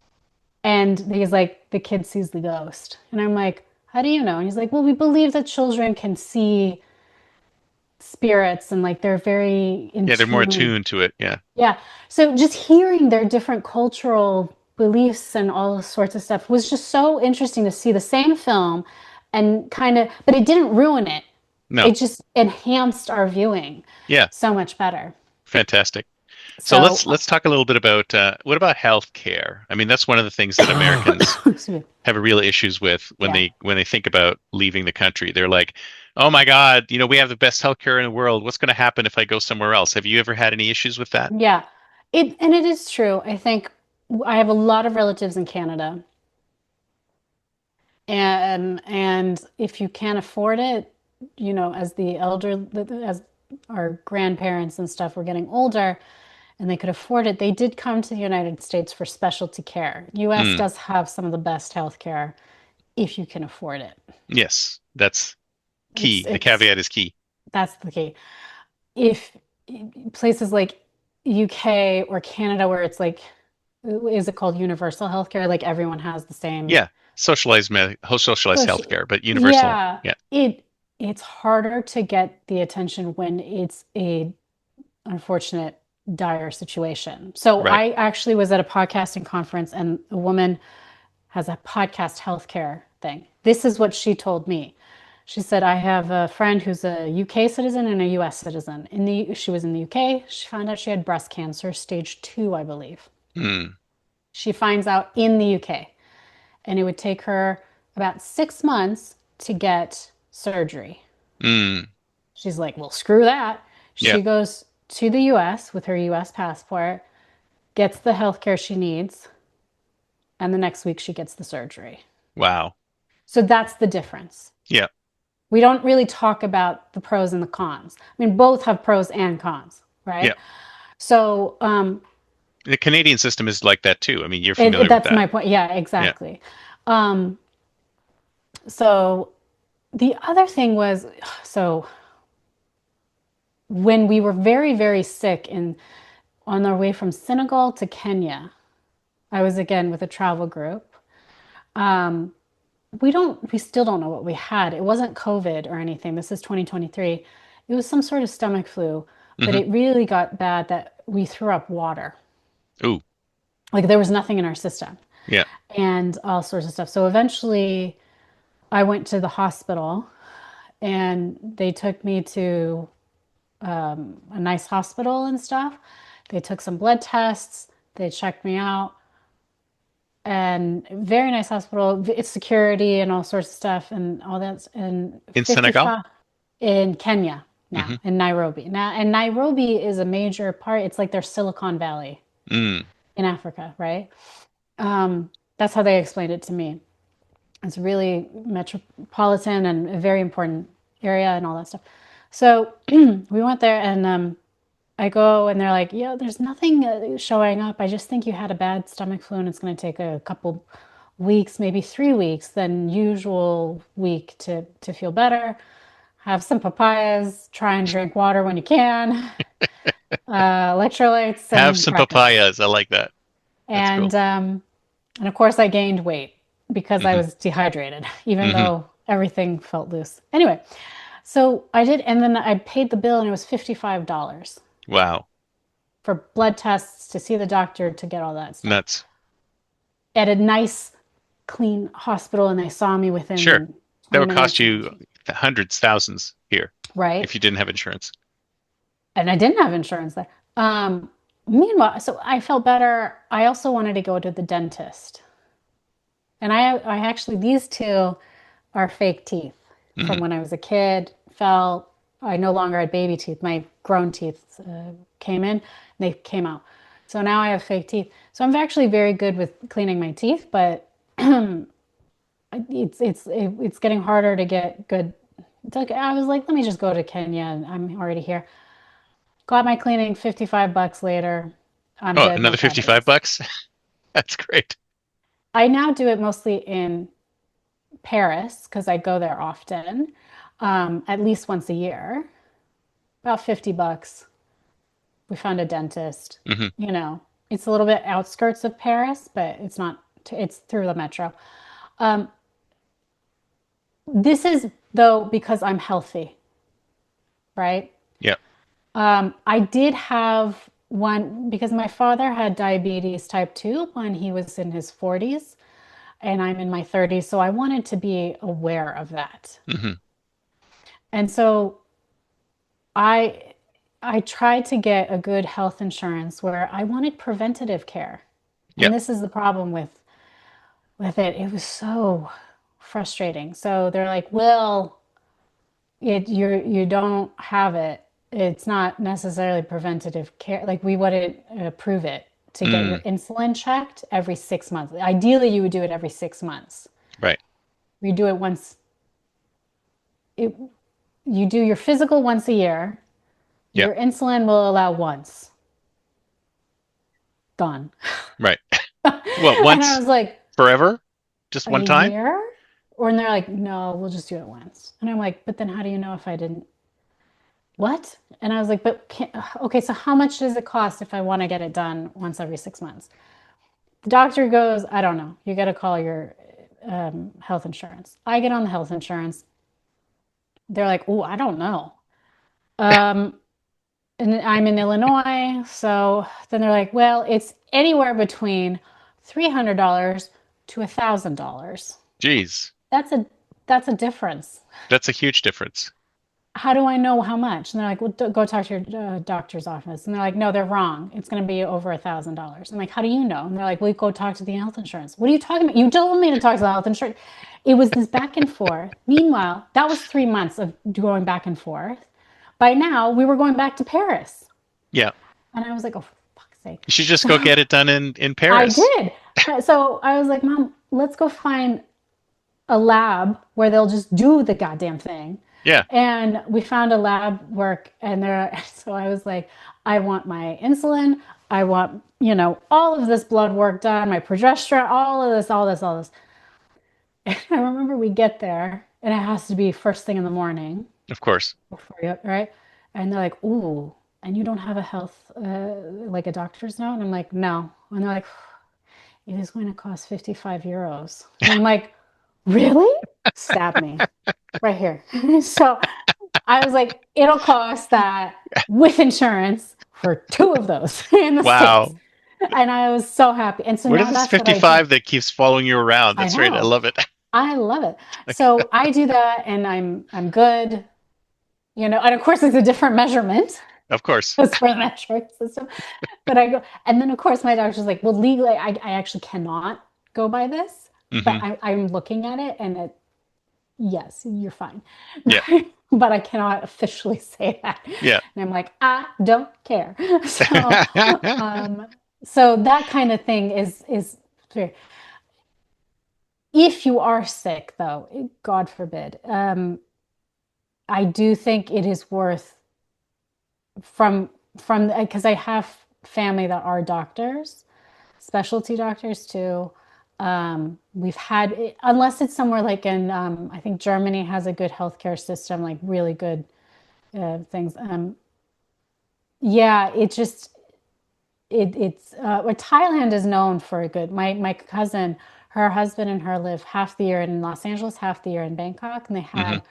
and he's like, the kid sees the ghost, and I'm like, how do you know? And he's like, well, we believe that children can see spirits, and like they're very in Yeah, they're more tune. attuned to it. Yeah. Yeah. So just hearing their different cultural beliefs and all sorts of stuff was just so interesting to see the same film and kind of, but it didn't ruin it. No. It just enhanced our viewing Yeah. so much better. Fantastic. So So, let's talk a little bit about what about healthcare? I mean, that's one of the things that Americans excuse me. have real issues with when Yeah. they think about leaving the country. They're like, "Oh my God, we have the best healthcare in the world. What's going to happen if I go somewhere else?" Have you ever had any issues with that? Yeah. It is true. I think I have a lot of relatives in Canada, and if you can't afford it, as the elder, as our grandparents and stuff were getting older and they could afford it, they did come to the United States for specialty care. US Mm, does have some of the best healthcare if you can afford it. yes, that's It's key. The it's caveat is key. that's the key. If places like UK or Canada where it's like, is it called universal healthcare? Like everyone has the same. Yeah, socialized So healthcare, but universal. yeah, Yeah, it's harder to get the attention when it's a unfortunate, dire situation. So right. I actually was at a podcasting conference and a woman has a podcast healthcare thing. This is what she told me. She said, I have a friend who's a UK citizen and a US citizen. She was in the UK. She found out she had breast cancer, stage 2, I believe. Mm, She finds out in the UK, and it would take her about 6 months to get surgery. mm, She's like, well, screw that. yeah. She goes to the US with her US passport, gets the health care she needs, and the next week she gets the surgery. Wow. So that's the difference. Yeah, We don't really talk about the pros and the cons. I mean, both have pros and cons, yeah. right? So The Canadian system is like that too. I mean, you're familiar with that's that. my point. Yeah, Yeah. exactly. Um, so the other thing was, so when we were very, very sick and on our way from Senegal to Kenya, I was again with a travel group. Um, we still don't know what we had. It wasn't COVID or anything. This is 2023. It was some sort of stomach flu, but Hmm. it really got bad that we threw up water. Ooh, Like there was nothing in our system yeah. and all sorts of stuff. So eventually I went to the hospital and they took me to a nice hospital and stuff. They took some blood tests, they checked me out, and very nice hospital. It's security and all sorts of stuff and all that. And In Senegal? 55 in Kenya now, Hmm. in Nairobi. Now, and Nairobi is a major part. It's like their Silicon Valley Mm, in Africa, right? That's how they explained it to me. It's really metropolitan and a very important area and all that stuff. So we went there and I go and they're like, yeah, there's nothing showing up. I just think you had a bad stomach flu and it's going to take a couple weeks, maybe 3 weeks, than usual week to feel better. Have some papayas, try and drink water when you can, electrolytes have and some crackers. papayas. I like that. That's cool. And and of course I gained weight because I Hmm. was dehydrated, even Hmm. though everything felt loose. Anyway, so I did, and then I paid the bill and it was $55 Wow. for blood tests to see the doctor to get all that stuff Nuts. at a nice, clean hospital. And they saw me Sure. within That 20 would cost minutes, you hundreds, thousands here right? if you didn't have insurance. And I didn't have insurance there. Meanwhile, so I felt better. I also wanted to go to the dentist. And I actually, these two are fake teeth from Hmm. when I was a kid. Fell, I no longer had baby teeth. My grown teeth came in, and they came out. So now I have fake teeth. So I'm actually very good with cleaning my teeth, but it's getting harder to get good. It's like I was like, let me just go to Kenya, and I'm already here. Got my cleaning, $55 later. I'm Oh, good, no another 55 cavities. bucks? That's great. I now do it mostly in Paris because I go there often, at least once a year. About $50. We found a dentist. Hmm. You know, it's a little bit outskirts of Paris, but it's not, it's through the metro. Um, this is, though, because I'm healthy, right? Yeah. I did have one because my father had diabetes type 2 when he was in his 40s, and I'm in my 30s. So I wanted to be aware of that. Hmm. And so I I tried to get a good health insurance where I wanted preventative care. Yeah. And this is the problem with it. It was so frustrating. So they're like, "Well, you don't have it. It's not necessarily preventative care. Like we wouldn't approve it to get your Mm, insulin checked every 6 months. Ideally, you would do it every 6 months. right. You do it once. It, you do your physical once a year. Yeah. Your insulin will allow once. Done. Right. Well, And I once was like, forever? Just a one time? year? Or and they're like, no, we'll just do it once. And I'm like, but then how do you know if I didn't? What? And I was like, but okay, so how much does it cost if I want to get it done once every 6 months? The doctor goes, I don't know. You got to call your health insurance. I get on the health insurance. They're like, oh, I don't know. Um, and I'm in Illinois. So then they're like, well, it's anywhere between $300 to $1,000. Jeez. That's a that's a difference. That's a huge difference. How do I know how much? And they're like, well, go talk to your doctor's office. And they're like, no, they're wrong. It's going to be over $1,000. I'm like, how do you know? And they're like, well, go talk to the health insurance. What are you talking about? You told me to talk to the health insurance. It was this back and forth. Meanwhile, that was 3 months of going back and forth. By now, we were going back to Paris. Yeah. And I was like, oh, for fuck's sake. You should just go So get it done in I Paris. did. So I was like, Mom, let's go find a lab where they'll just do the goddamn thing. Yeah. And we found a lab work, and there, so I was like, I want my insulin, I want, all of this blood work done, my progesterone, all of this, all this, all this. And I remember we get there, and it has to be first thing in the morning Of course. before you, right? And they're like, ooh, and you don't have a health, like a doctor's note? And I'm like, no. And they're like, it is going to cost 55 euros. And I'm like, really? Stab me right here. So I was like, it'll cost that with insurance for two of those in the States. Wow. And I was so happy. And so What is now this that's what I do. 55 that keeps following you around? I That's right. I know. love it. I love it. So I do that and I'm good, and of course it's a different measurement. Of course. It's for the metric system. But I go, and then of course my doctor's like, well, legally, I actually cannot go by this, but Hmm. I'm looking at it and yes, you're fine. Yeah. But I cannot officially say that. Yeah. And I'm like, I don't care. So, um, so that kind of thing is if you are sick, though, God forbid, I do think it is worth from because I have family that are doctors, specialty doctors too. We've had, unless it's somewhere like in, I think Germany has a good healthcare system, like really good things. Yeah, it just it's well, Thailand is known for a good. My cousin, her husband and her live half the year in Los Angeles, half the year in Bangkok, and they Hmm. had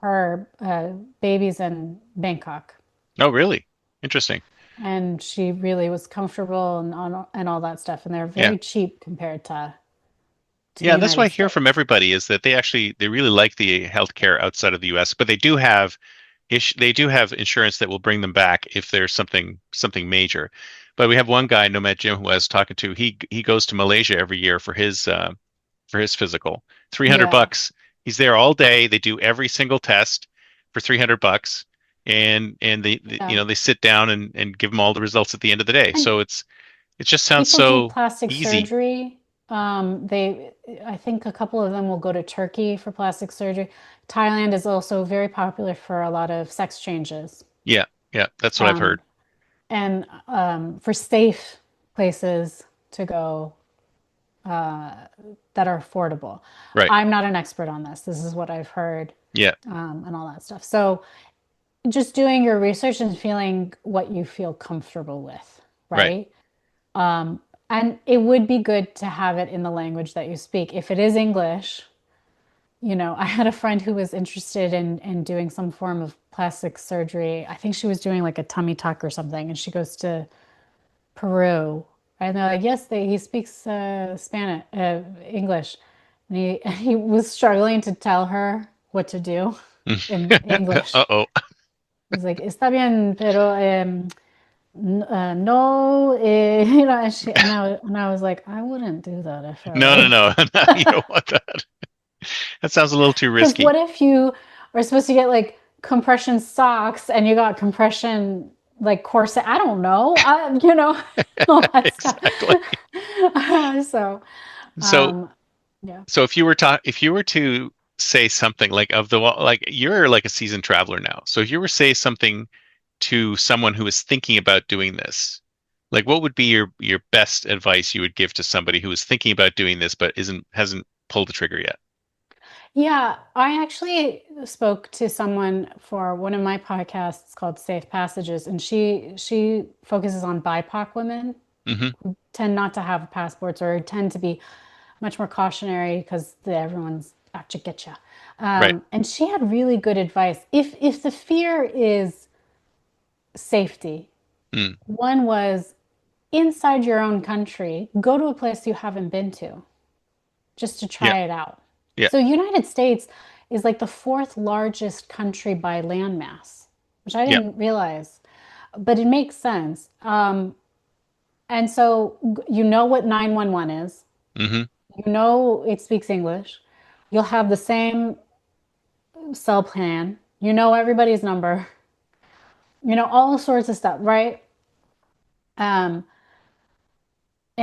her babies in Bangkok. Oh, really? Interesting. And she really was comfortable and all that stuff. And they're Yeah. very cheap compared to the Yeah, that's what I United hear from States. everybody is that they really like the healthcare outside of the US, but they do have insurance that will bring them back if there's something major. But we have one guy, Nomad Jim, who I was talking to. He goes to Malaysia every year for his physical. 300 Yeah. bucks. He's there all day. They do every single test for 300 bucks, and Yeah. they sit down and give them all the results at the end of the day. And So it just sounds people do so plastic easy. surgery. I think a couple of them will go to Turkey for plastic surgery. Thailand is also very popular for a lot of sex changes. Yeah, yeah, that's what I've Um, heard. and for safe places to go that are affordable. Right. I'm not an expert on this. This is what I've heard Yeah. and all that stuff. So just doing your research and feeling what you feel comfortable with, Right. right? And it would be good to have it in the language that you speak. If it is English, I had a friend who was interested in doing some form of plastic surgery. I think she was doing like a tummy tuck or something, and she goes to Peru, and they're like, yes, he speaks Spanish, English, and he he was struggling to tell her what to do. in English. Uh-oh. He's like, está bien, pero no, and I was like, I wouldn't do that if I No, were no, you. no. No, you don't want that. That sounds a little too Because what risky. if you are supposed to get like compression socks and you got compression like corset? I don't know. All that stuff. Exactly. So, So, um, yeah. so if you were to say something like like you're like a seasoned traveler now. So if you were to say something to someone who is thinking about doing this, like what would be your best advice you would give to somebody who is thinking about doing this but isn't hasn't pulled the trigger yet? Yeah, I actually spoke to someone for one of my podcasts called Safe Passages, and she focuses on BIPOC women Hmm. who tend not to have passports or tend to be much more cautionary because everyone's out to get you. Right. And she had really good advice. If the fear is safety, Mm. one was inside your own country, go to a place you haven't been to just to Yeah. try it out. Yeah. So United States is like the fourth largest country by landmass, which I Yeah. didn't realize, but it makes sense. And so you know what 911 is. Hmm. You know it speaks English. You'll have the same cell plan. You know everybody's number. You know all sorts of stuff, right? Um,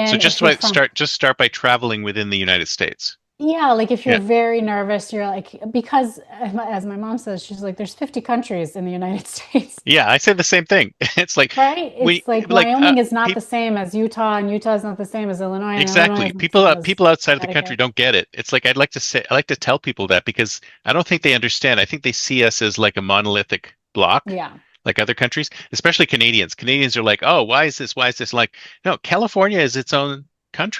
So and just if you're by from start by traveling within the United States. Yeah, like if you're Yeah. very nervous, you're like, because as my mom says, she's like, there's 50 countries in the United States, Yeah, I say the same thing. It's like right? we It's like like Wyoming is not pe the same as Utah, and Utah is not the same as Illinois, and Illinois exactly. is not the same as People outside of the country Connecticut. don't get it. It's like I like to tell people that because I don't think they understand. I think they see us as like a monolithic block, Yeah, like other countries, especially Canadians. Canadians are like, "Oh, why is this? Why is this?" Like, no, California is its own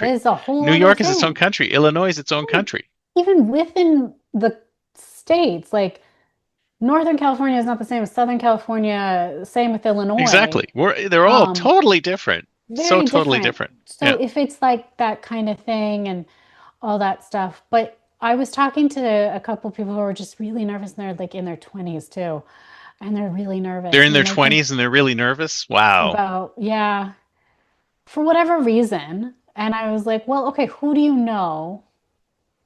it country. is a whole New other York is its own thing. country. Illinois is its own And country. even within the states, like Northern California is not the same as Southern California, same with Illinois. Exactly. They're all Um, totally different. So very totally different. different. So Yeah. if it's like that kind of thing and all that stuff. But I was talking to a couple people who were just really nervous and they're like in their 20s too. And they're really They're nervous. in And their I'm like, "Then 20s and they're really nervous. Wow. about, yeah, for whatever reason." And I was like, well, okay, who do you know?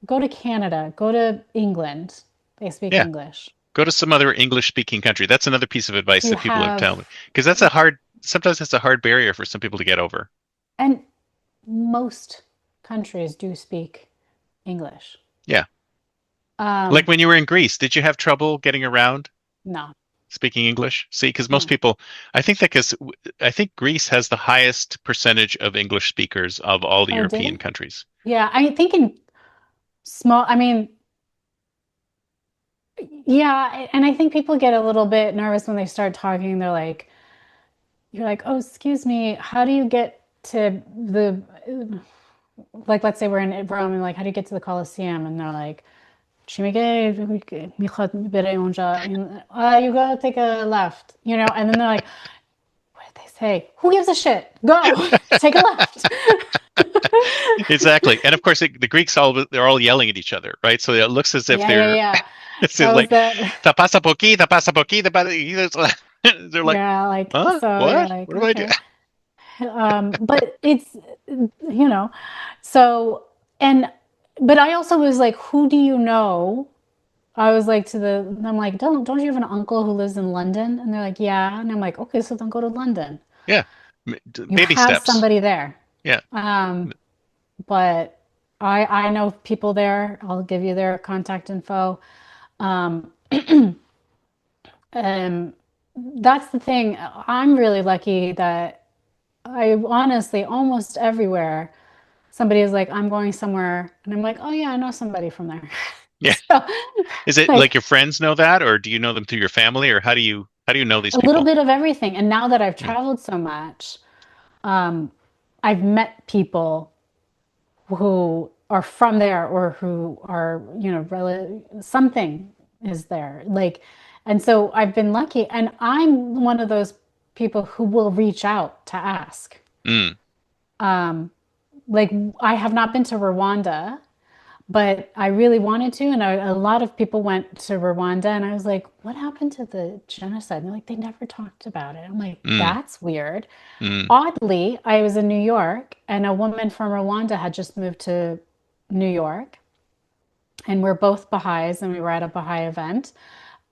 Go to Canada, go to England. They speak Yeah. English. Go to some other English speaking country. That's another piece of advice You that people have told have, me because sometimes that's a hard barrier for some people to get over. and most countries do speak English. Yeah. Like Um, when you were in Greece, did you have trouble getting around no, speaking English? See, because most no. people, I think that because I think Greece has the highest percentage of English speakers of all the Oh, did European it? countries. Yeah, I think in I mean, yeah, and I think people get a little bit nervous when they start talking. They're like, you're like, oh, excuse me, how do you get to like, let's say we're in Rome and like, how do you get to the Colosseum? And they're like, "چی میگه میخواد بره اونجا." And, you gotta take a left, and then they're like, what did they say? Who gives a shit? Go, take a left. Exactly. And of course, the Greeks they're all yelling at each other, right? So it looks as if Yeah, yeah, they're yeah. it's That was like the "Ta pasa por aquí, ta pasa por aquí, ta they're like, Yeah, like "Huh? so you're What? like, What do I do?" okay. But it's, you know, so, and, but I also was like, who do you know? I was like I'm like, don't you have an uncle who lives in London? And they're like, yeah. And I'm like, okay, so then go to London. Yeah. You Baby have steps. somebody there. Yeah. Um, but I know people there. I'll give you their contact info. Um, and that's the thing. I'm really lucky that I honestly almost everywhere somebody is like, I'm going somewhere, and I'm like, oh yeah, I know somebody from there. Yeah. So, Is it like like your friends know that, or do you know them through your family, or how do you know these a little people? bit of everything. And now that I've Mm. traveled so much, um, I've met people who are from there or who are, something is there. Like, and so I've been lucky, and I'm one of those people who will reach out to ask. Mm. Um, like I have not been to Rwanda, but I really wanted to, and a lot of people went to Rwanda, and I was like, what happened to the genocide? And they're like, they never talked about it. I'm like, Mm, that's weird. mm. Oddly, I was in New York, and a woman from Rwanda had just moved to New York, and we're both Baha'is, and we were at a Baha'i event.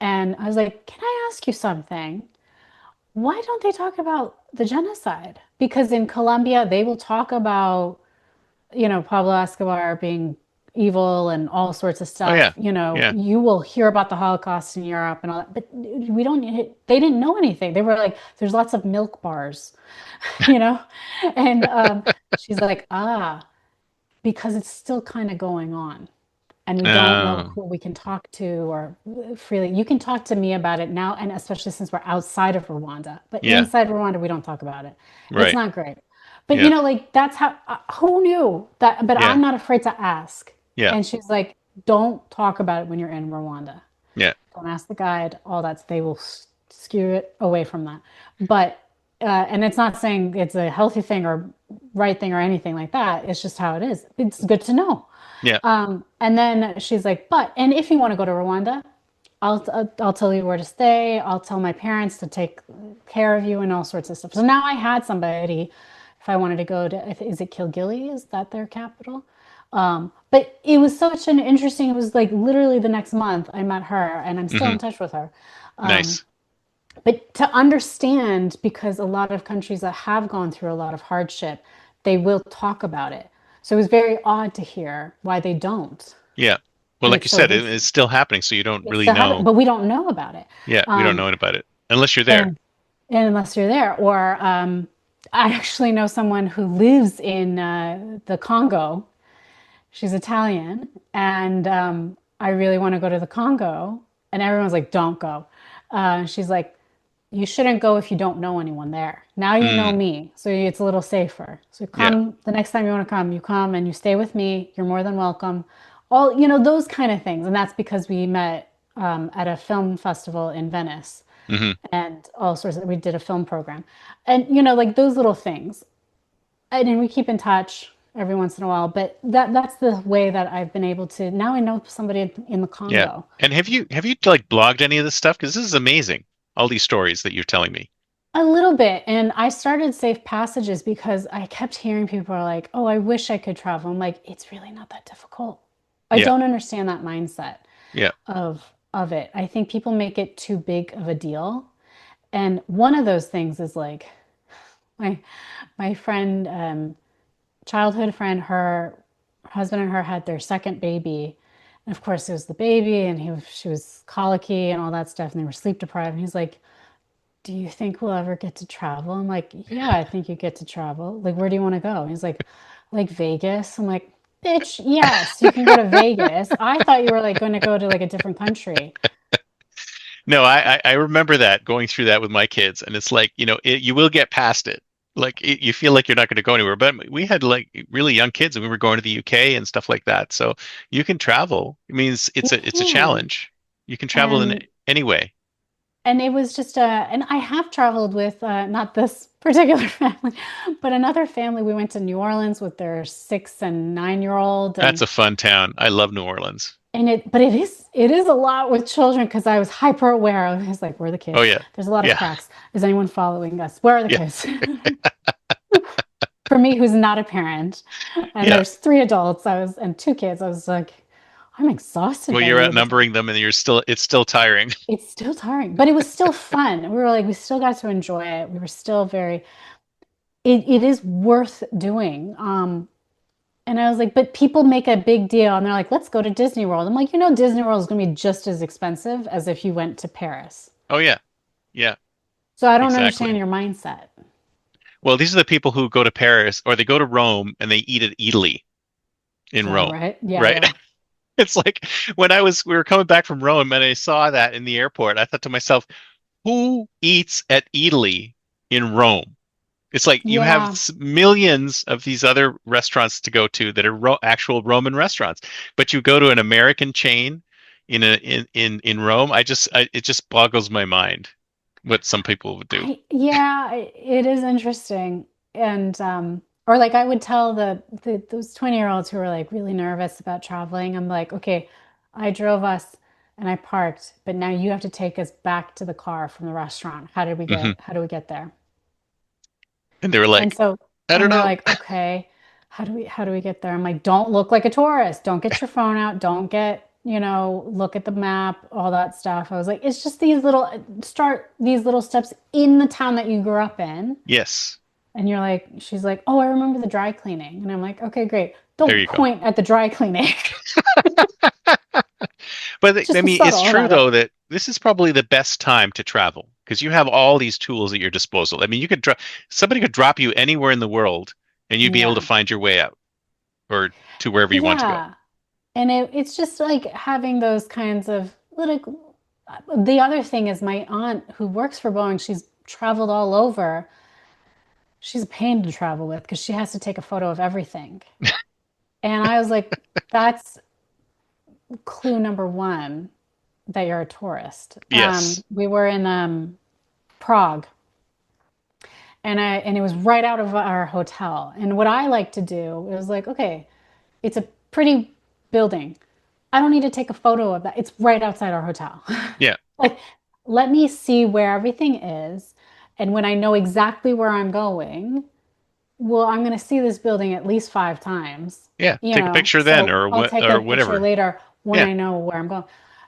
And I was like, can I ask you something? Why don't they talk about the genocide? Because in Colombia, they will talk about, Pablo Escobar being evil and all sorts of Oh stuff. yeah, yeah, You will hear about the Holocaust in Europe and all that, but we don't, they didn't know anything. They were like, there's lots of milk bars, you know? And she's like, because it's still kind of going on. And we don't know uh, who we can talk to or freely. You can talk to me about it now, and especially since we're outside of Rwanda. But yeah, inside Rwanda, we don't talk about it. It's right, not great. But yeah, like that's how, who knew that? But yeah, I'm not afraid to ask. yeah, And she's like, don't talk about it when you're in Rwanda. yeah, Don't ask the guide, all that. They will skew it away from that. But, and it's not saying it's a healthy thing or right thing or anything like that. It's just how it is. It's good to know. yeah. And then she's like, and if you want to go to Rwanda, I'll tell you where to stay. I'll tell my parents to take care of you and all sorts of stuff. So now I had somebody, if I wanted to go to, is it Kilgilly? Is that their capital? But it was such an interesting, it was like literally the next month I met her and I'm still Hmm. in touch with her. Nice. But to understand, because a lot of countries that have gone through a lot of hardship, they will talk about it. So it was very odd to hear why they don't. Yeah. Well, And like it's you so said, recent. it's still happening, so you don't It's really still happening, know. but we don't know about it. Yeah, we don't know about it unless you're there. And and unless you're there, or I actually know someone who lives in the Congo. She's Italian, and I really want to go to the Congo. And everyone's like, "Don't go." She's like, "You shouldn't go if you don't know anyone there. Now you know Mm, me, so it's a little safer. So yeah. come the next time you want to come, you come and you stay with me. You're more than welcome." All, those kind of things. And that's because we met at a film festival in Venice Hmm. and all sorts of, we did a film program. And, like those little things. And then we keep in touch every once in a while, but that's the way that I've been able to, now I know somebody in the Yeah. Congo. And have you like blogged any of this stuff? Because this is amazing. All these stories that you're telling me. A little bit. And I started Safe Passages because I kept hearing people are like, oh, I wish I could travel. I'm like, it's really not that difficult. I Yeah. don't understand that mindset Yeah. of it. I think people make it too big of a deal. And one of those things is like my my friend, childhood friend, her husband and her had their second baby. And of course, it was the baby, and she was colicky and all that stuff, and they were sleep deprived. And he's like, do you think we'll ever get to travel? I'm like, yeah, I think you get to travel. Like, where do you want to go? And he's like Vegas. I'm like, bitch, yes, you can go to Vegas. I thought you were like going to go to like a different country. No, I remember that going through that with my kids, and it's like, you will get past it. Like you feel like you're not going to go anywhere. But we had like really young kids, and we were going to the UK and stuff like that. So you can travel. It means You it's a can. challenge. You can travel in And any way. it was just and I have traveled with not this particular family, but another family. We went to New Orleans with their 6 and 9 year old, That's a fun town. I love New Orleans. but it is a lot with children because I was hyper aware. I was like, where are the Oh kids? yeah, There's a lot of yeah, cracks. Is anyone following us? Where are the yeah, kids? For me, who's not a parent, and yeah. there's 3 adults, and 2 kids, I was like, I'm exhausted Well, by you're the end of the day. outnumbering them, and it's still tiring. It's still tiring, but it was still fun. We were like, we still got to enjoy it. We were still very, it is worth doing. And I was like, but people make a big deal and they're like, let's go to Disney World. I'm like, Disney World is going to be just as expensive as if you went to Paris. Oh yeah, yeah, So I don't understand exactly. your mindset. Well, these are the people who go to Paris or they go to Rome and they eat at Italy in Oh, Rome, right. Yeah, right? yeah. It's like we were coming back from Rome and I saw that in the airport. I thought to myself, who eats at Italy in Rome? It's like you have Yeah. millions of these other restaurants to go to that are actual Roman restaurants, but you go to an American chain in Rome. It just boggles my mind what some people would do. Yeah, it is interesting. And Or like I would tell those 20-year-olds who were like really nervous about traveling, I'm like, okay, I drove us and I parked, but now you have to take us back to the car from the restaurant. Hmm. How do we get there? And they were And like, so, I don't and they're know. like, okay, how do we get there? I'm like, don't look like a tourist. Don't get your phone out. Don't get, look at the map, all that stuff. I was like, it's just start these little steps in the town that you grew up in. Yes, And she's like, oh, I remember the dry cleaning. And I'm like, okay, great. there Don't you go. point at the dry cleaning. But I Just mean, it's subtle true about it. though that this is probably the best time to travel because you have all these tools at your disposal. I mean, somebody could drop you anywhere in the world and you'd be able to Yeah. find your way out or to wherever you want to go. Yeah. And it's just like having those kinds of little. The other thing is my aunt who works for Boeing, she's traveled all over. She's a pain to travel with because she has to take a photo of everything. And I was like, that's clue number one that you're a tourist. Yes. We were in Prague, and it was right out of our hotel. And what I like to do is like, okay, it's a pretty building. I don't need to take a photo of that. It's right outside our hotel. Yeah. Like, let me see where everything is. And when I know exactly where I'm going, well, I'm going to see this building at least 5 times, Yeah. Take a picture then so or I'll what take a or picture whatever. later when Yeah. I know where I'm going.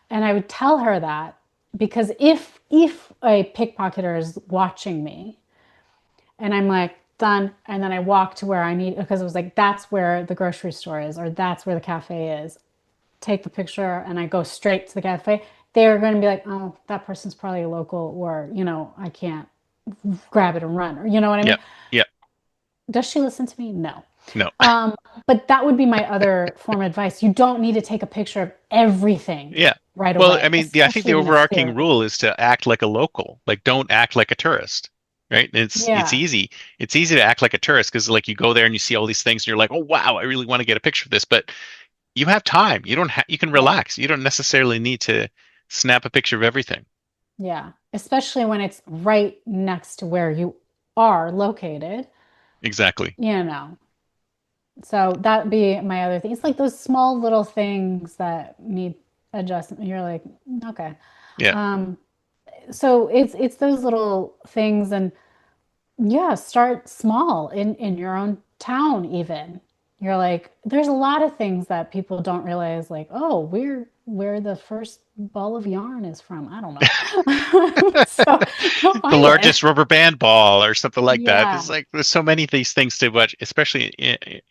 And I would tell her that because if a pickpocketer is watching me and I'm like, done, and then I walk to where I need because it was like that's where the grocery store is or that's where the cafe is. Take the picture and I go straight to the cafe. They're going to be like, oh, that person's probably a local, or I can't grab it and run, or you know what I Yeah. mean? Yeah. Does she listen to me? No. No. But that would be my other form of advice. You don't need to take a picture of everything Yeah. right Well, I away, mean, I think the especially when it's overarching scary. rule is to act like a local. Like, don't act like a tourist, right? And it's Yeah, easy. It's easy to act like a tourist because like you go there and you see all these things and you're like, oh wow, I really want to get a picture of this. But you have time. You can yeah, relax. You don't necessarily need to snap a picture of everything. yeah. Especially when it's right next to where you are located, Exactly. you know. So that'd be my other thing. It's like those small little things that need adjustment. You're like, okay. Yeah. Um, so it's those little things and yeah, start small in your own town even. You're like, there's a lot of things that people don't realize, like, oh, where the first ball of yarn is from. I don't know. So go The find it. largest rubber band ball or something like that. It's Yeah. like there's so many of these things to watch, especially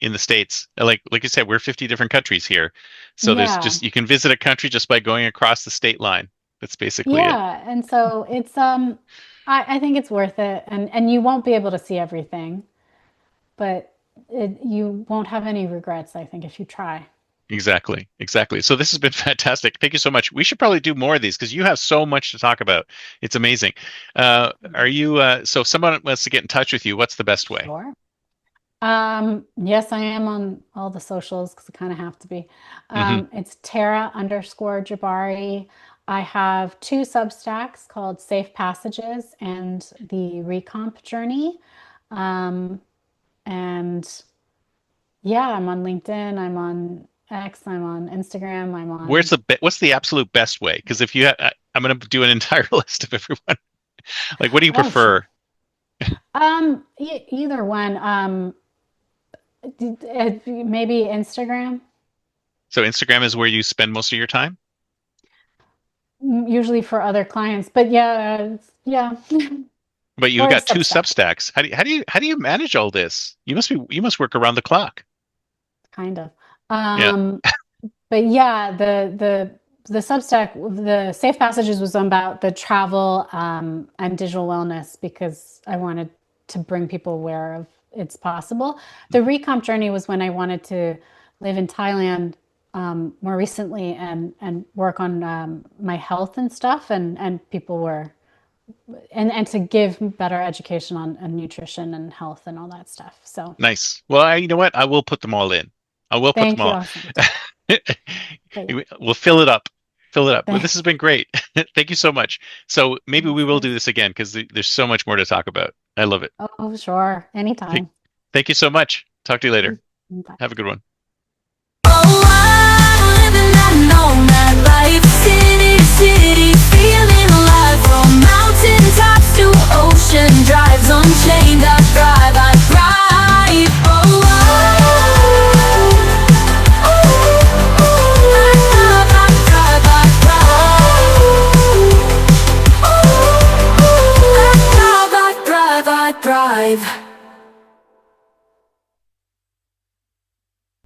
in the States. Like you said, we're 50 different countries here. So there's Yeah. just you can visit a country just by going across the state line. That's basically it. Yeah. And so it's I think it's worth it and you won't be able to see everything, but you won't have any regrets, I think, if you try. Exactly. Exactly. So this has been fantastic. Thank you so much. We should probably do more of these because you have so much to talk about. It's amazing. Are you so if someone wants to get in touch with you, what's the best way? Sure. Yes, I am on all the socials because I kind of have to be. Hmm. It's Tara underscore Jabari. I have two Substacks called Safe Passages and the Recomp Journey. Um, and yeah, I'm on LinkedIn, I'm on X, I'm on Instagram, I'm on What's the absolute best way? Because if you I'm going to do an entire list of everyone. Like, what do you oh sure. prefer? Either one. Maybe Instagram, So Instagram is where you spend most of your time, usually for other clients, but yeah, yeah. but you've Or a got two Substack, Substacks. How do you manage all this? You must work around the clock. kind of. Yeah. Um, but yeah, the Substack, the Safe Passages was about the travel and digital wellness because I wanted to bring people aware of it's possible. The Recomp Journey was when I wanted to live in Thailand more recently and work on my health and stuff, and people were and to give better education on nutrition and health and all that stuff. So Nice. Well, you know what? I will put them all in. I will put them thank you, all. awesome. But yeah, We'll fill it up. Fill it up. Well, thank, this has been great. Thank you so much. So maybe we thanks, will do Chris. this again because there's so much more to talk about. I love it. Oh, sure, Take, anytime. Thank you so much. Talk to you later. Bye. Have a good one. Oh, I'm living that nomad life, city to city, feeling alive. From mountain tops to ocean drives, unchained, I thrive, I thrive. Oh, I thrive.